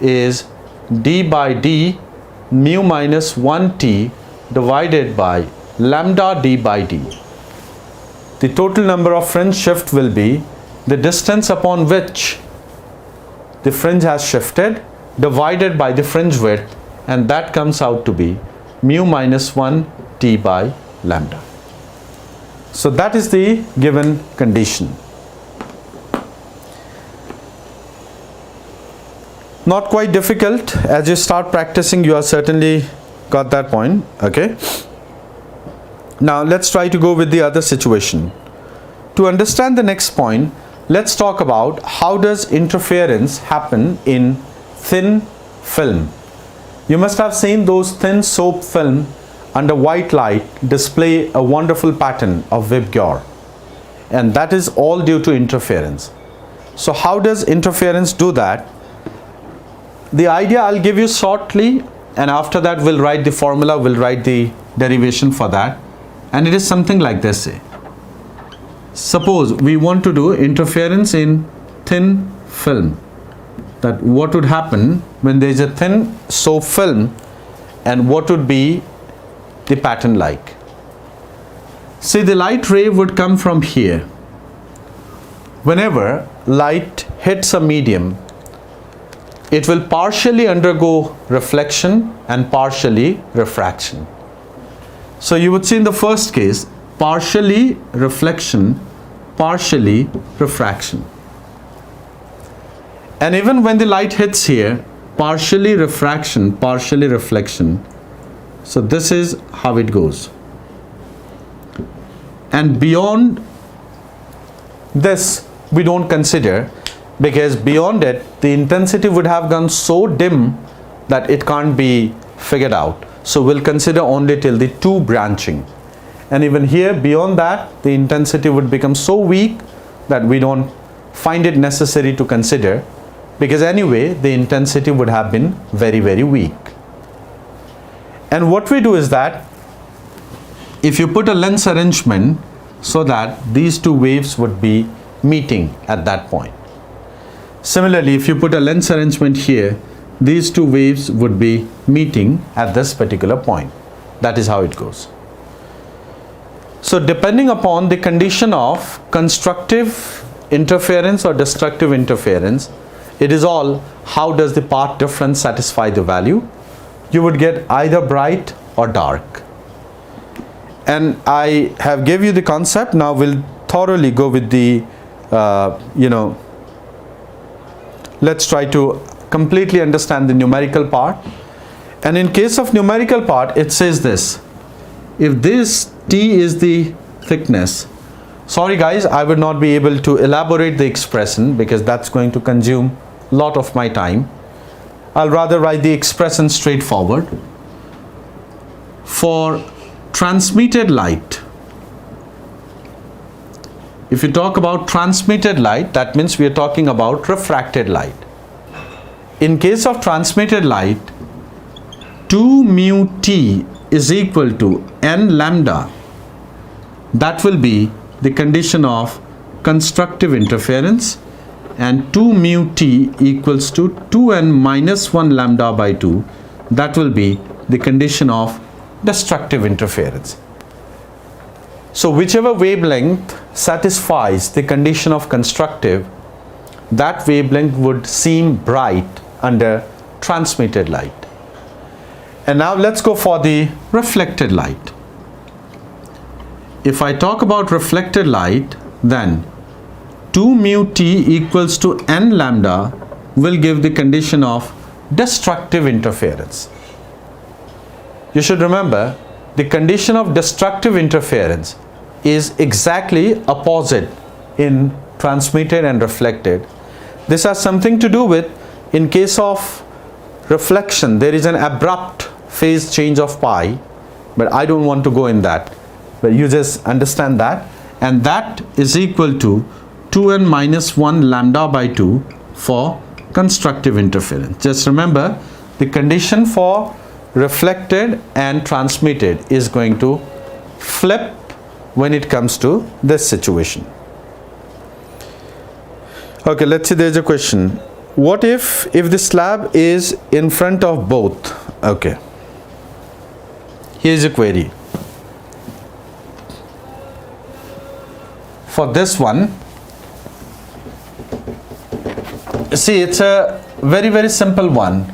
is d by d mu minus 1t divided by lambda d by d. The total number of fringe shift will be the distance upon which the fringe has shifted divided by the fringe width, and that comes out to be mu minus 1 t by lambda. So that is the given condition. Not quite difficult. As you start practicing, you are certainly got that point. Okay. Now let's try to go with the other situation. To understand the next point, let's talk about how does interference happen in thin film. You must have seen those thin soap film under white light display a wonderful pattern of VIBGYOR, and that is all due to interference. So how does interference do that? The idea I'll give you shortly, and after that we'll write the formula, we'll write the derivation for that, and it is something like this. Say, suppose we want to do interference in thin film, that what would happen when there is a thin soap film and what would be the pattern like. See, the light ray would come from here. Whenever light hits a medium, it will partially undergo reflection and partially refraction. So you would see in the first case, partially reflection, partially refraction. And even when the light hits here, partially refraction, partially reflection. So this is how it goes. And beyond this, we don't consider, because beyond it, the intensity would have gone so dim that it can't be figured out. So we'll consider only till the two branching. And even here, beyond that, the intensity would become so weak that we don't find it necessary to consider, because anyway the intensity would have been very, very weak. And what we do is that if you put a lens arrangement so that these two waves would be meeting at that point. Similarly, if you put a lens arrangement here, these two waves would be meeting at this particular point. That is how it goes. So depending upon the condition of constructive interference or destructive interference, it is all how does the path difference satisfy the value. You would get either bright or dark. And I have gave you the concept. Now we'll thoroughly go with the let's try to completely understand the numerical part. And in case of numerical part, it says this: if this T is the thickness, sorry guys, I would not be able to elaborate the expression because that's going to consume a lot of my time. I'll rather write the expression straightforward. For transmitted light, if you talk about transmitted light, that means we are talking about refracted light. In case of transmitted light, 2 mu t is equal to n lambda. That will be the condition of constructive interference, and 2 mu t equals to 2n minus 1 lambda by 2. That will be the condition of destructive interference. So whichever wavelength satisfies the condition of constructive, that wavelength would seem bright under transmitted light. And now let's go for the reflected light. If I talk about reflected light, then 2 mu t equals to n lambda will give the condition of destructive interference. You should remember, the condition of destructive interference is exactly opposite in transmitted and reflected. This has something to do with, in case of reflection, there is an abrupt phase change of pi, but I don't want to go in that, but you just understand that, and that is equal to 2n minus 1 lambda by 2 for constructive interference. Just remember, the condition for reflected and transmitted is going to flip when it comes to this situation. Okay, let's see, there's a question. What if the slab is in front of both? Okay, here's a query. For this one, see, it's a very, very simple one.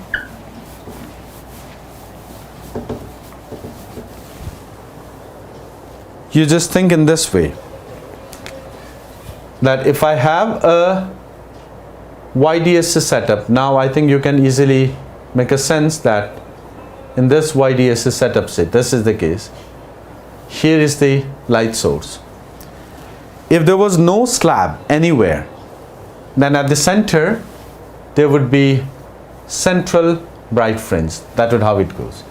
You just think in this way, that if I have a YDSC setup, now I think you can easily make a sense that in this YDSC setup, say this is the case. here is the light source. If there was no slab anywhere, then at the center there would be central bright fringe. That would how it goes.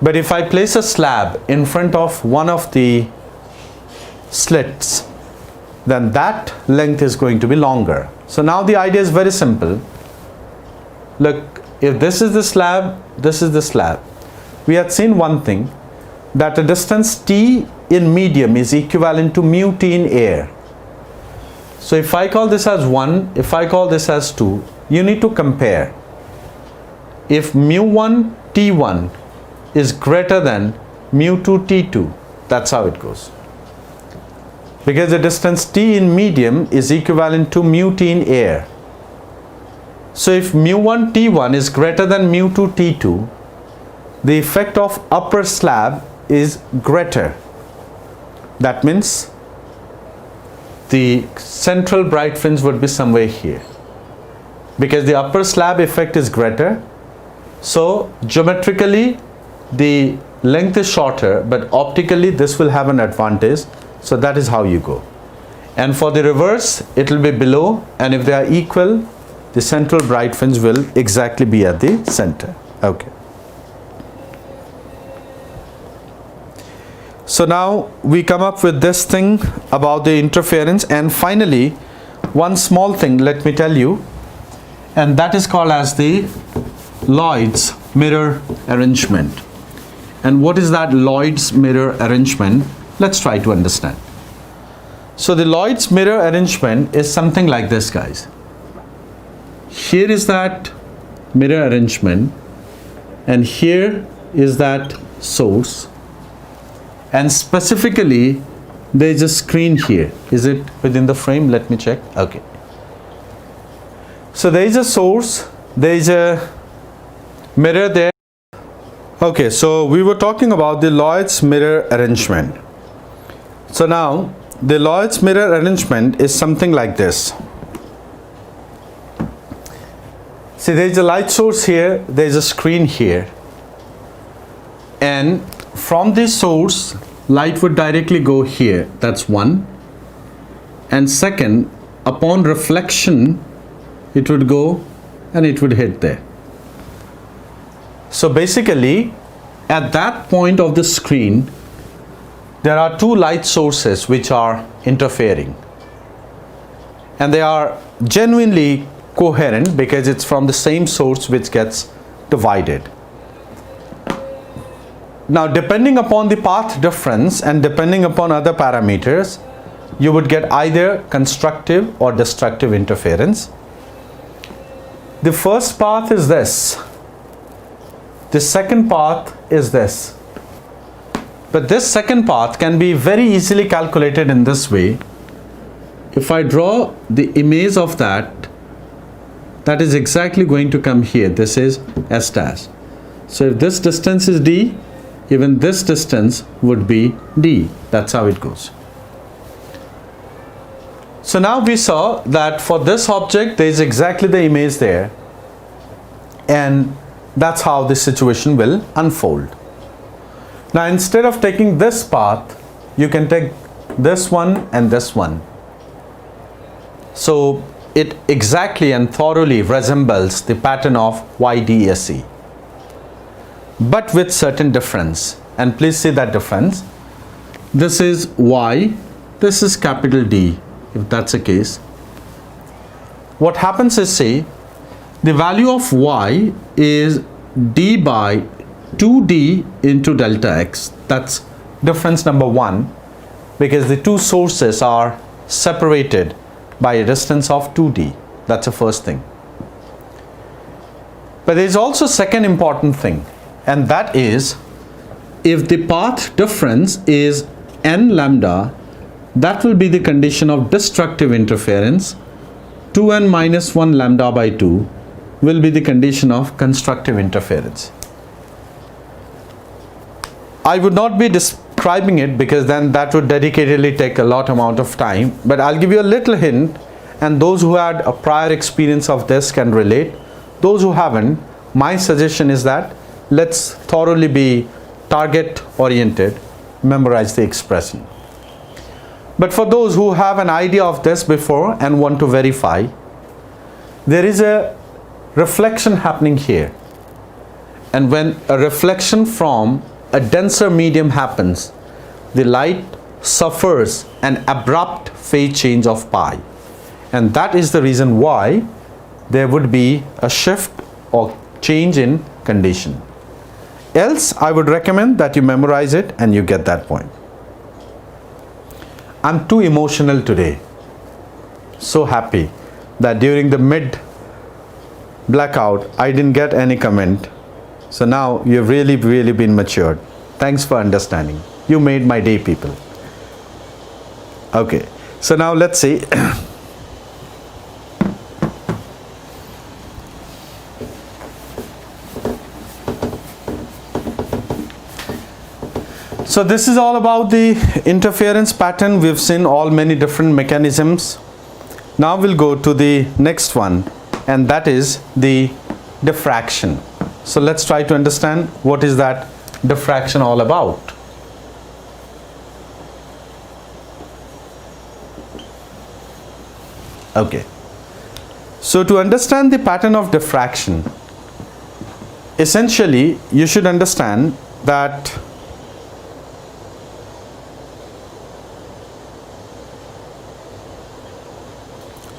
But if I place a slab in front of one of the slits, then that length is going to be longer. So now the idea is very simple. Look, if this is the slab, this is the slab. We had seen one thing, that the distance t in medium is equivalent to mu t in air. So if I call this as 1, if I call this as 2, you need to compare. If mu1 t1 is greater than mu2 t2, that's how it goes. Because the distance t in medium is equivalent to mu t in air. So if mu1 t1 is greater than mu2 t2, the effect of upper slab is greater. That means the central bright fringe would be somewhere here. Because the upper slab effect is greater, so geometrically the length is shorter, but optically this will have an advantage. So that is how you go. And for the reverse, it will be below, and if they are equal, the central bright fringe will exactly be at the center. Okay. So now we come up with this thing about the interference, and finally one small thing let me tell you, and that is called as the Lloyd's mirror arrangement. And what is that Lloyd's mirror arrangement? Let's try to understand. So the Lloyd's mirror arrangement is something like this, guys. Here is that mirror arrangement, and here is that source, and specifically there is a screen here. Is it within the frame? Let me check. Okay. So there is a source, there is a mirror there. Okay, so we were talking about the Lloyd's mirror arrangement. So now the Lloyd's mirror arrangement is something like this. See, there is a light source here, there is a screen here, and from this source light would directly go here. That's one. And second, upon reflection it would go and it would hit there. So basically at that point of the screen there are two light sources which are interfering, and they are genuinely coherent because it's from the same source which gets divided. Now depending upon the path difference and depending upon other parameters, you would get either constructive or destructive interference. The first path is this. The second path is this. But this second path can be very easily calculated in this way. If I draw the image of that, that is exactly going to come here. This is S dash. So if this distance is D, even this distance would be D. That's how it goes. So now we saw that for this object there is exactly the image there, and that's how the situation will unfold. Now instead of taking this path, you can take this one and this one. So it exactly and thoroughly resembles the pattern of YDSE, but with certain difference. And please see that difference. This is Y, this is capital D, if that's the case. What happens is, say, the value of Y is D by 2D into delta X. That's difference number one, because the two sources are separated by a distance of 2D. That's the first thing. But there is also second important thing, and that is, if the path difference is n lambda, that will be the condition of destructive interference. 2n minus 1 lambda by 2 will be the condition of constructive interference. I would not be describing it because then that would dedicatedly take a lot amount of time, but I'll give you a little hint, and those who had a prior experience of this can relate. Those who haven't, my suggestion is that let's thoroughly be target oriented memorize the expression. But for those who have an idea of this before and want to verify, there is a reflection happening here. And when a reflection from a denser medium happens, the light suffers an abrupt phase change of pi. And that is the reason why there would be a shift or change in condition. Else, I would recommend that you memorize it and you get that point. I'm too emotional today. So happy that during the mid blackout, I didn't get any comment. So now you've really been matured. Thanks for understanding. You made my day, people. Okay, so now let's see. So this is all about the interference pattern. We've seen all many different mechanisms. Now we'll go to the next one, and that is the diffraction. So let's try to understand what is that diffraction all about. Okay. So to understand the pattern of diffraction, essentially you should understand that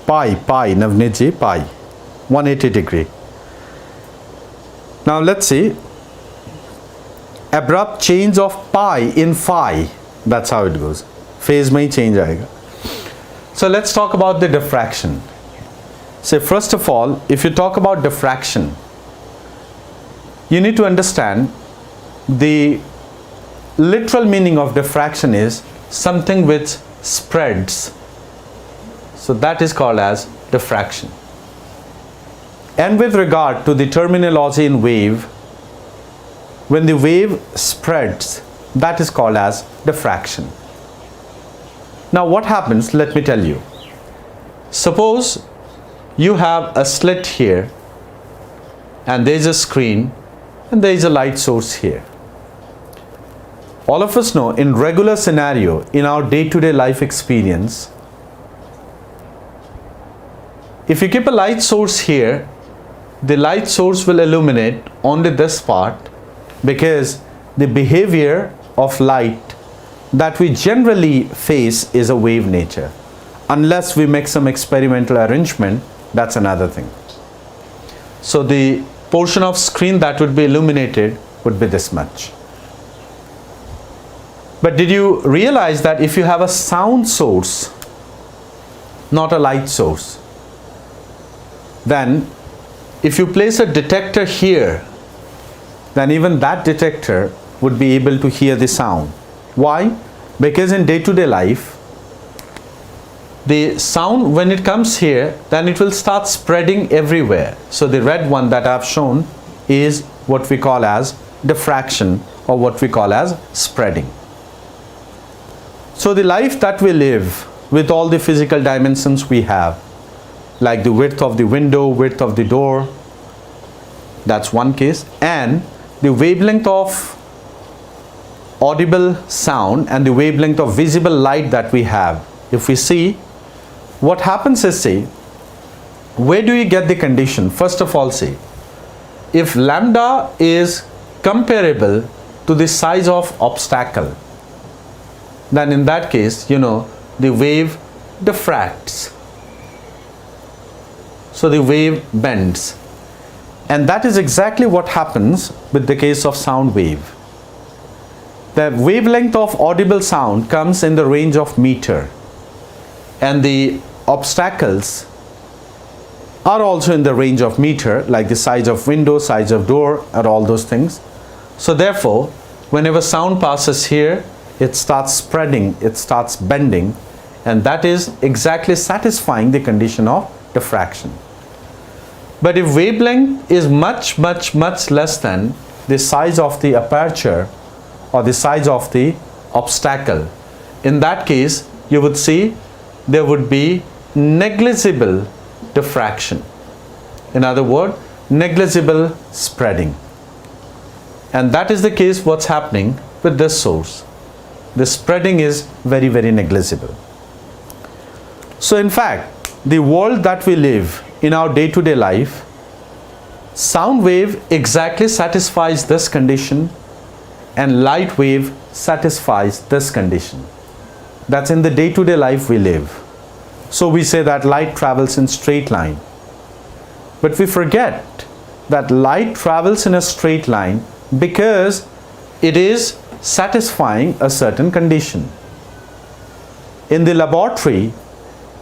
pi, Navneet ji, pi, 180 degree. Now let's see, abrupt change of pi in phi, that's how it goes. Phase mein change aayega. So let's talk about the diffraction. So first of all, if you talk about diffraction, you need to understand the literal meaning of diffraction is something which spreads. So that is called as diffraction. And with regard to the terminology in wave, when the wave spreads, that is called as diffraction. Now what happens, let me tell you. Suppose you have a slit here, and there is a screen, and there is a light source here. All of us know in regular scenario, in our day-to-day life experience, if you keep a light source here, the light source will illuminate only this part, because the behavior of light that we generally face is a wave nature. Unless we make some experimental arrangement, that's another thing. So the portion of screen that would be illuminated would be this much. But did you realize that if you have a sound source, not a light source, then if you place a detector here, then even that detector would be able to hear the sound. Why? Because in day-to-day life, the sound, when it comes here, then it will start spreading everywhere. So the red one that I've shown is what we call as diffraction, or what we call as spreading. So the life that we live with all the physical dimensions we have, like the width of the window, width of the door, that's one case, and the wavelength of audible sound and the wavelength of visible light that we have. If we see, what happens is, see, where do you get the condition? First of all, see, if lambda is comparable to the size of obstacle, then in that case, you know, the wave diffracts. So the wave bends. And that is exactly what happens with the case of sound wave. The wavelength of audible sound comes in the range of meter, and the obstacles are also in the range of meter, like the size of window, size of door, or all those things. So therefore, whenever sound passes here, it starts spreading, it starts bending, and that is exactly satisfying the condition of diffraction. But if wavelength is much less than the size of the aperture or the size of the obstacle, in that case you would see there would be negligible diffraction. In other words, negligible spreading. And that is the case what's happening with this source. the spreading is very, very negligible. So in fact, the world that we live in our day-to-day life, sound wave exactly satisfies this condition and light wave satisfies this condition. That's in the day-to-day life we live. So we say that light travels in straight line. But we forget that light travels in a straight line because it is satisfying a certain condition. In the laboratory,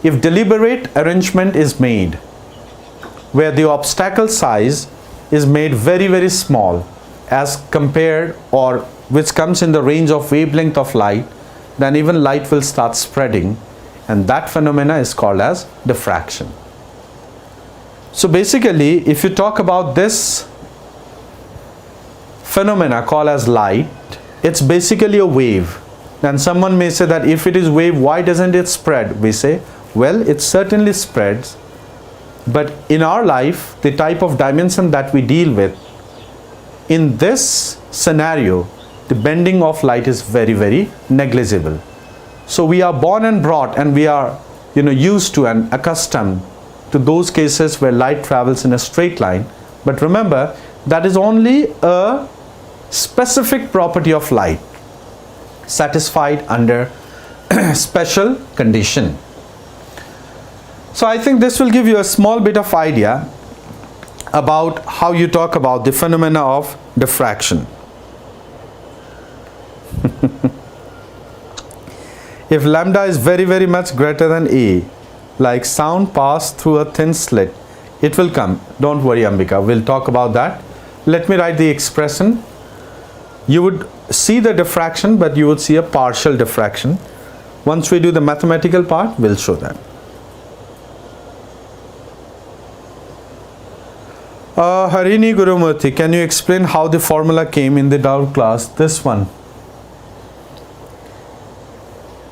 if deliberate arrangement is made, where the obstacle size is made very, very small as compared, or which comes in the range of wavelength of light, then even light will start spreading, and that phenomena is called as diffraction. So basically, if you talk about this phenomena called as light, it's basically a wave. And someone may say that if it is wave, why doesn't it spread? We say, well, it certainly spreads, but in our life, the type of dimension that we deal with, in this scenario, the bending of light is very, very negligible. So we are born and brought, and we are, used to and accustomed to those cases where light travels in a straight line. But remember, that is only a specific property of light satisfied under special condition. So I think this will give you a small bit of idea about how you talk about the phenomena of diffraction. If lambda is very, very much greater than A, like sound passed through a thin slit, it will come. Don't worry, Ambika, we'll talk about that. Let me write the expression. You would see the diffraction, but you would see a partial diffraction. Once we do the mathematical part, we'll show that. Harini Gurumurthy, can you explain how the formula came in the doubt class? This one.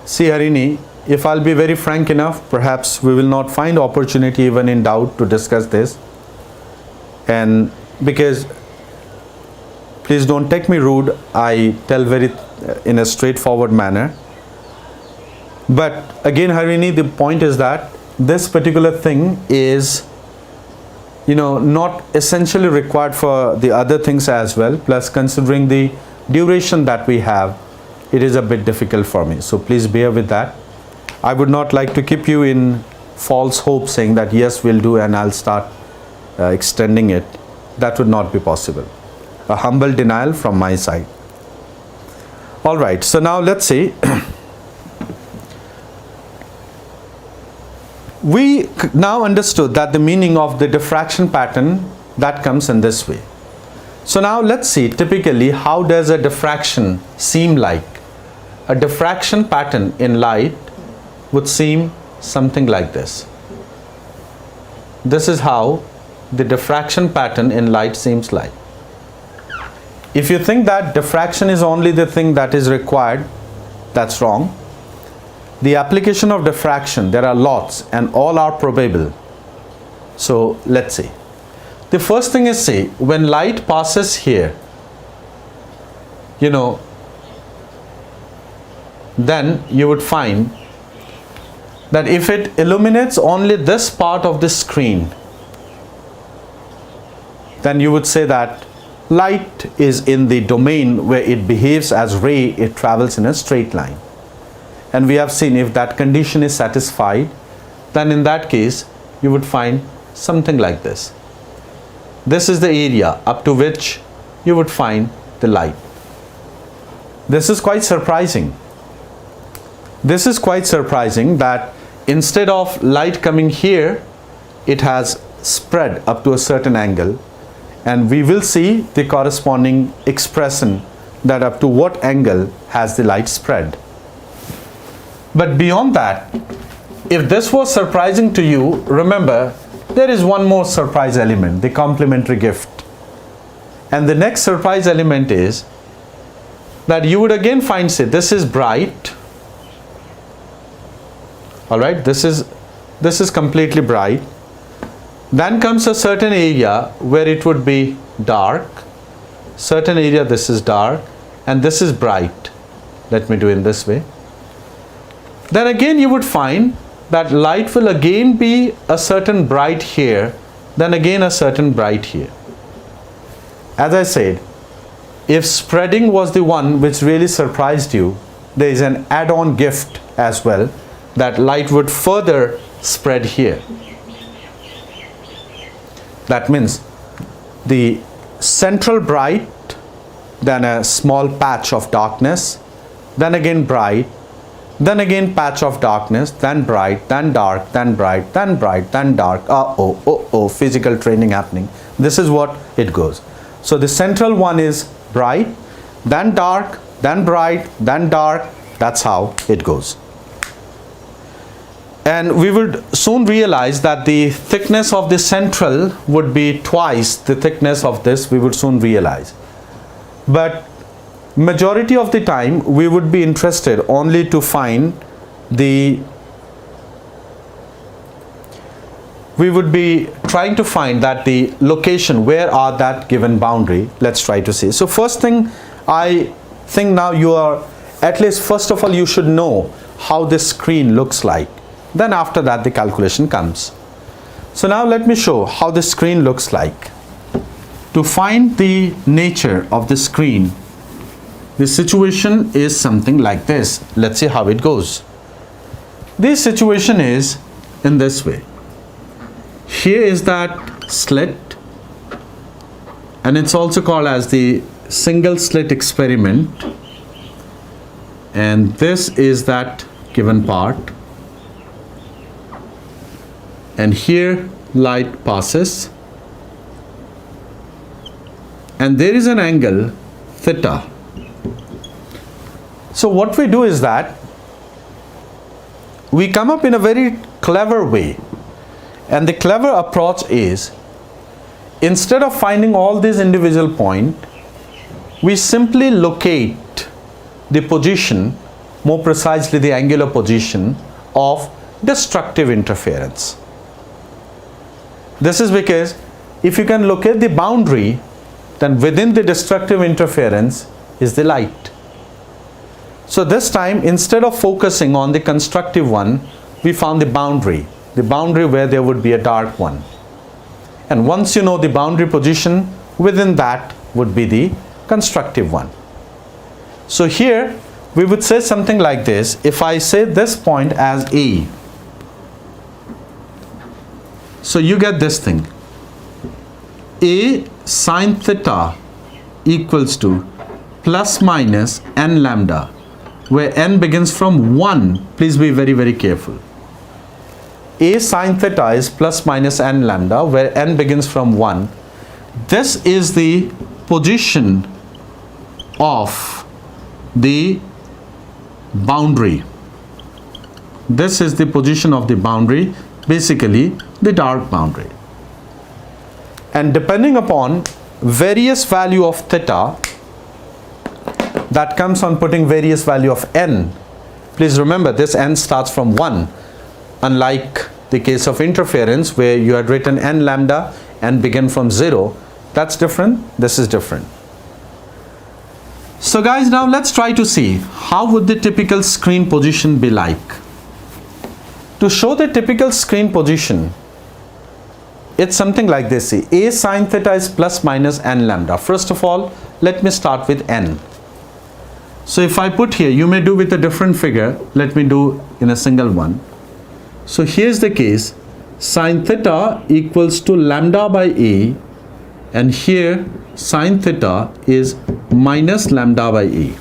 See, Harini, if I'll be very frank enough, perhaps we will not find opportunity even in doubt to discuss this. And because, please don't take me rude, I tell very in a straightforward manner. But again, Harini, the point is that this particular thing is, not essentially required for the other things as well. Plus, considering the duration that we have, it is a bit difficult for me. So please bear with that. I would not like to keep you in false hope saying that yes, we'll do and I'll start extending it. That would not be possible. A humble denial from my side. All right, so now let's see. We now understood that the meaning of the diffraction pattern that comes in this way. So now let's see typically how does a diffraction seem like. A diffraction pattern in light would seem something like this. This is how the diffraction pattern in light seems like. If you think that diffraction is only the thing that is required, that's wrong. The application of diffraction, there are lots and all are probable. So let's see. The first thing is, say, when light passes here, then you would find that if it illuminates only this part of the screen, then you would say that light is in the domain where it behaves as ray, it travels in a straight line. And we have seen if that condition is satisfied, then in that case, you would find something like this. This is the area up to which you would find the light. This is quite surprising. This is quite surprising that instead of light coming here, it has spread up to a certain angle. And we will see the corresponding expression that up to what angle has the light spread. But beyond that, if this was surprising to you, remember, there is one more surprise element, the complementary gift. And the next surprise element is that you would again find, say, this is bright. All right, this is completely bright. Then comes a certain area where it would be dark. Certain area, this is dark, and this is bright. Let me do in this way. Then again you would find that light will again be a certain bright here, then again a certain bright here. As I said, if spreading was the one which really surprised you, there is an add-on gift as well, that light would further spread here. That means the central bright, then a small patch of darkness, then again bright, then again patch of darkness, then bright, then dark, then bright, then bright, then dark. Physical training happening. This is what it goes. So the central one is bright, then dark, then bright, then dark. That's how it goes. And we would soon realize that the thickness of the central would be twice the thickness of this. We would soon realize. But majority of the time we would be interested only to find the, we would be trying to find that the location, where are that given boundary. Let's try to see. So first thing, I think now you are, at least first of all you should know how this screen looks like. Then after that the calculation comes. So now let me show how the screen looks like. To find the nature of the screen, the situation is something like this. Let's see how it goes. This situation is in this way. Here is that slit, and it's also called as the single slit experiment, and this is that given part, and here light passes, and there is an angle theta. So what we do is that we come up in a very clever way, and the clever approach is, instead of finding all these individual points, we simply locate the position, more precisely the angular position of destructive interference. This is because if you can locate the boundary, then within the destructive interference is the light. So this time, instead of focusing on the constructive one, we found the boundary where there would be a dark one. And once you know the boundary position, within that would be the constructive one. So here we would say something like this. If I say this point as A, so you get this thing. A sine theta equals to plus minus n lambda, where n begins from 1. Please be very, very careful. A sine theta is plus minus n lambda, where n begins from 1. This is the position of the boundary. This is the position of the boundary, basically the dark boundary. And depending upon various value of theta, that comes on putting various value of n. Please remember, this n starts from 1, unlike the case of interference where you had written n lambda and begin from 0. That's different. This is different. So guys, now let's try to see how would the typical screen position be like. To show the typical screen position, it's something like this. See, A sine theta is plus minus n lambda. First of all, let me start with n. So if I put here, you may do with a different figure. Let me do in a single one. So here's the case. Sine theta equals to lambda by A, and here sine theta is minus lambda by A.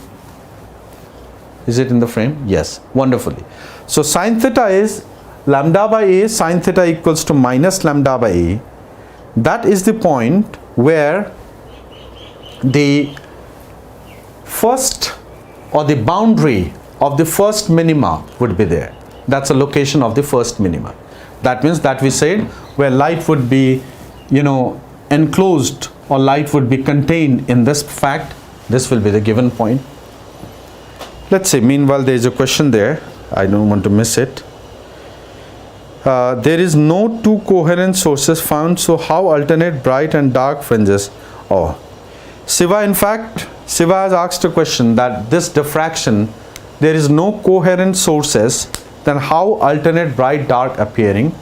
Is it in the frame? Yes, wonderfully. So sine theta is lambda by A, sine theta equals to minus lambda by A. That is the point where the first or the boundary of the first minima would be there. That's a location of the first minima. That means that we said where light would be, enclosed, or light would be contained in this fact. This will be the given point. Let's say, meanwhile, there is a question there. I don't want to miss it. There is no two coherent sources found, so how alternate bright and dark fringes? Oh, Siva, in fact, Siva has asked a question that this diffraction there is no coherent sources, then how alternate bright dark appearing?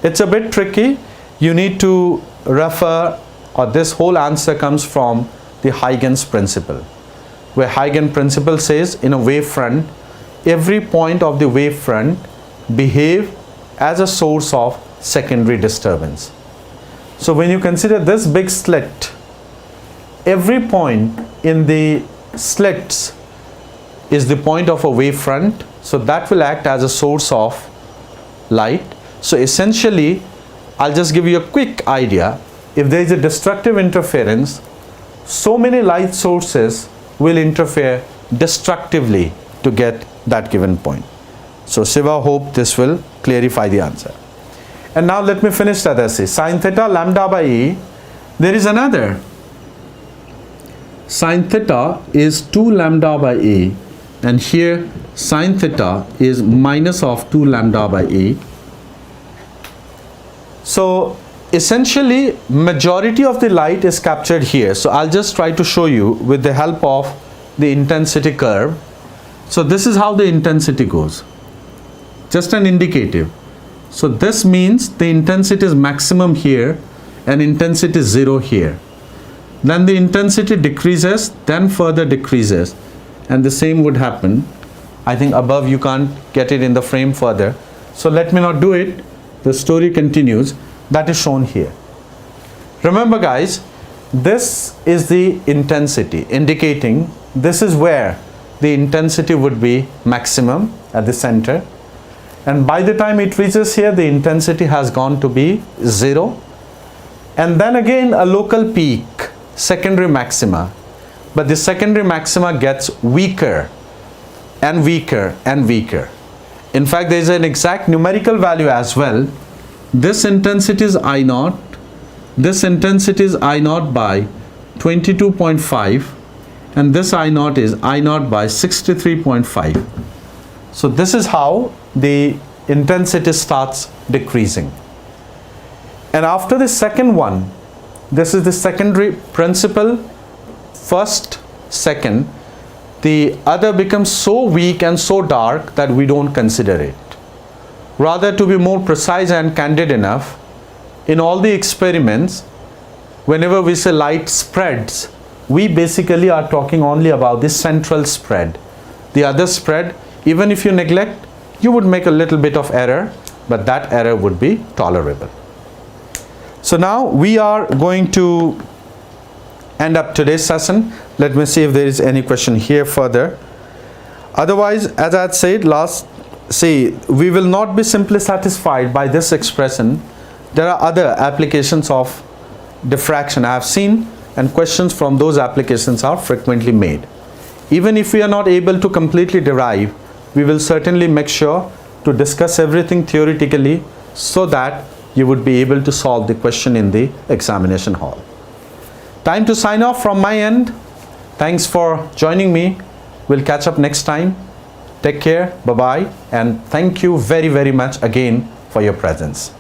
It's a bit tricky. You need to refer, or this whole answer comes from the Huygens principle, where Huygens principle says in a wavefront, every point of the wavefront behave as a source of secondary disturbance. So when you consider this big slit, every point in the slits is the point of a wavefront, so that will act as a source of light. So essentially, I'll just give you a quick idea. If there is a destructive interference, so many light sources will interfere destructively to get that given point. So Shiva, hope this will clarify the answer. And now let me finish that essay. Sin theta lambda by E, there is another. Sin theta is 2 lambda by A, and here sin theta is minus of 2 lambda by A. So essentially majority of the light is captured here. So I'll just try to show you with the help of the intensity curve. So this is how the intensity goes, just an indicative. So this means the intensity is maximum here and intensity is 0 here. Then the intensity decreases, then further decreases, and the same would happen. I think above you can't get it in the frame further, so let me not do it. The story continues. That is shown here. Remember guys, this is the intensity, indicating this is where the intensity would be maximum at the center, and by the time it reaches here, the intensity has gone to be 0, and then again a local peak, secondary maxima, but the secondary maxima gets weaker and weaker and weaker. In fact, there is an exact numerical value as well. This intensity is I naught, this intensity is I naught by 22.5, and this I naught is I naught by 63.5. So this is how the intensity starts decreasing. And after the second one, this is the secondary principle, first, second, the other becomes so weak and so dark that we don't consider it. Rather, to be more precise and candid enough, in all the experiments, whenever we say light spreads, we basically are talking only about the central spread. The other spread, even if you neglect, you would make a little bit of error, but that error would be tolerable. So now we are going to end up today's session. Let me see if there is any question here further. Otherwise, as I had said last, see, we will not be simply satisfied by this expression. There are other applications of diffraction I have seen, and questions from those applications are frequently made. Even if we are not able to completely derive, we will certainly make sure to discuss everything theoretically so that you would be able to solve the question in the examination hall. Time to sign off from my end. Thanks for joining me. We'll catch up next time. Take care, bye-bye, and thank you very, very much again for your presence.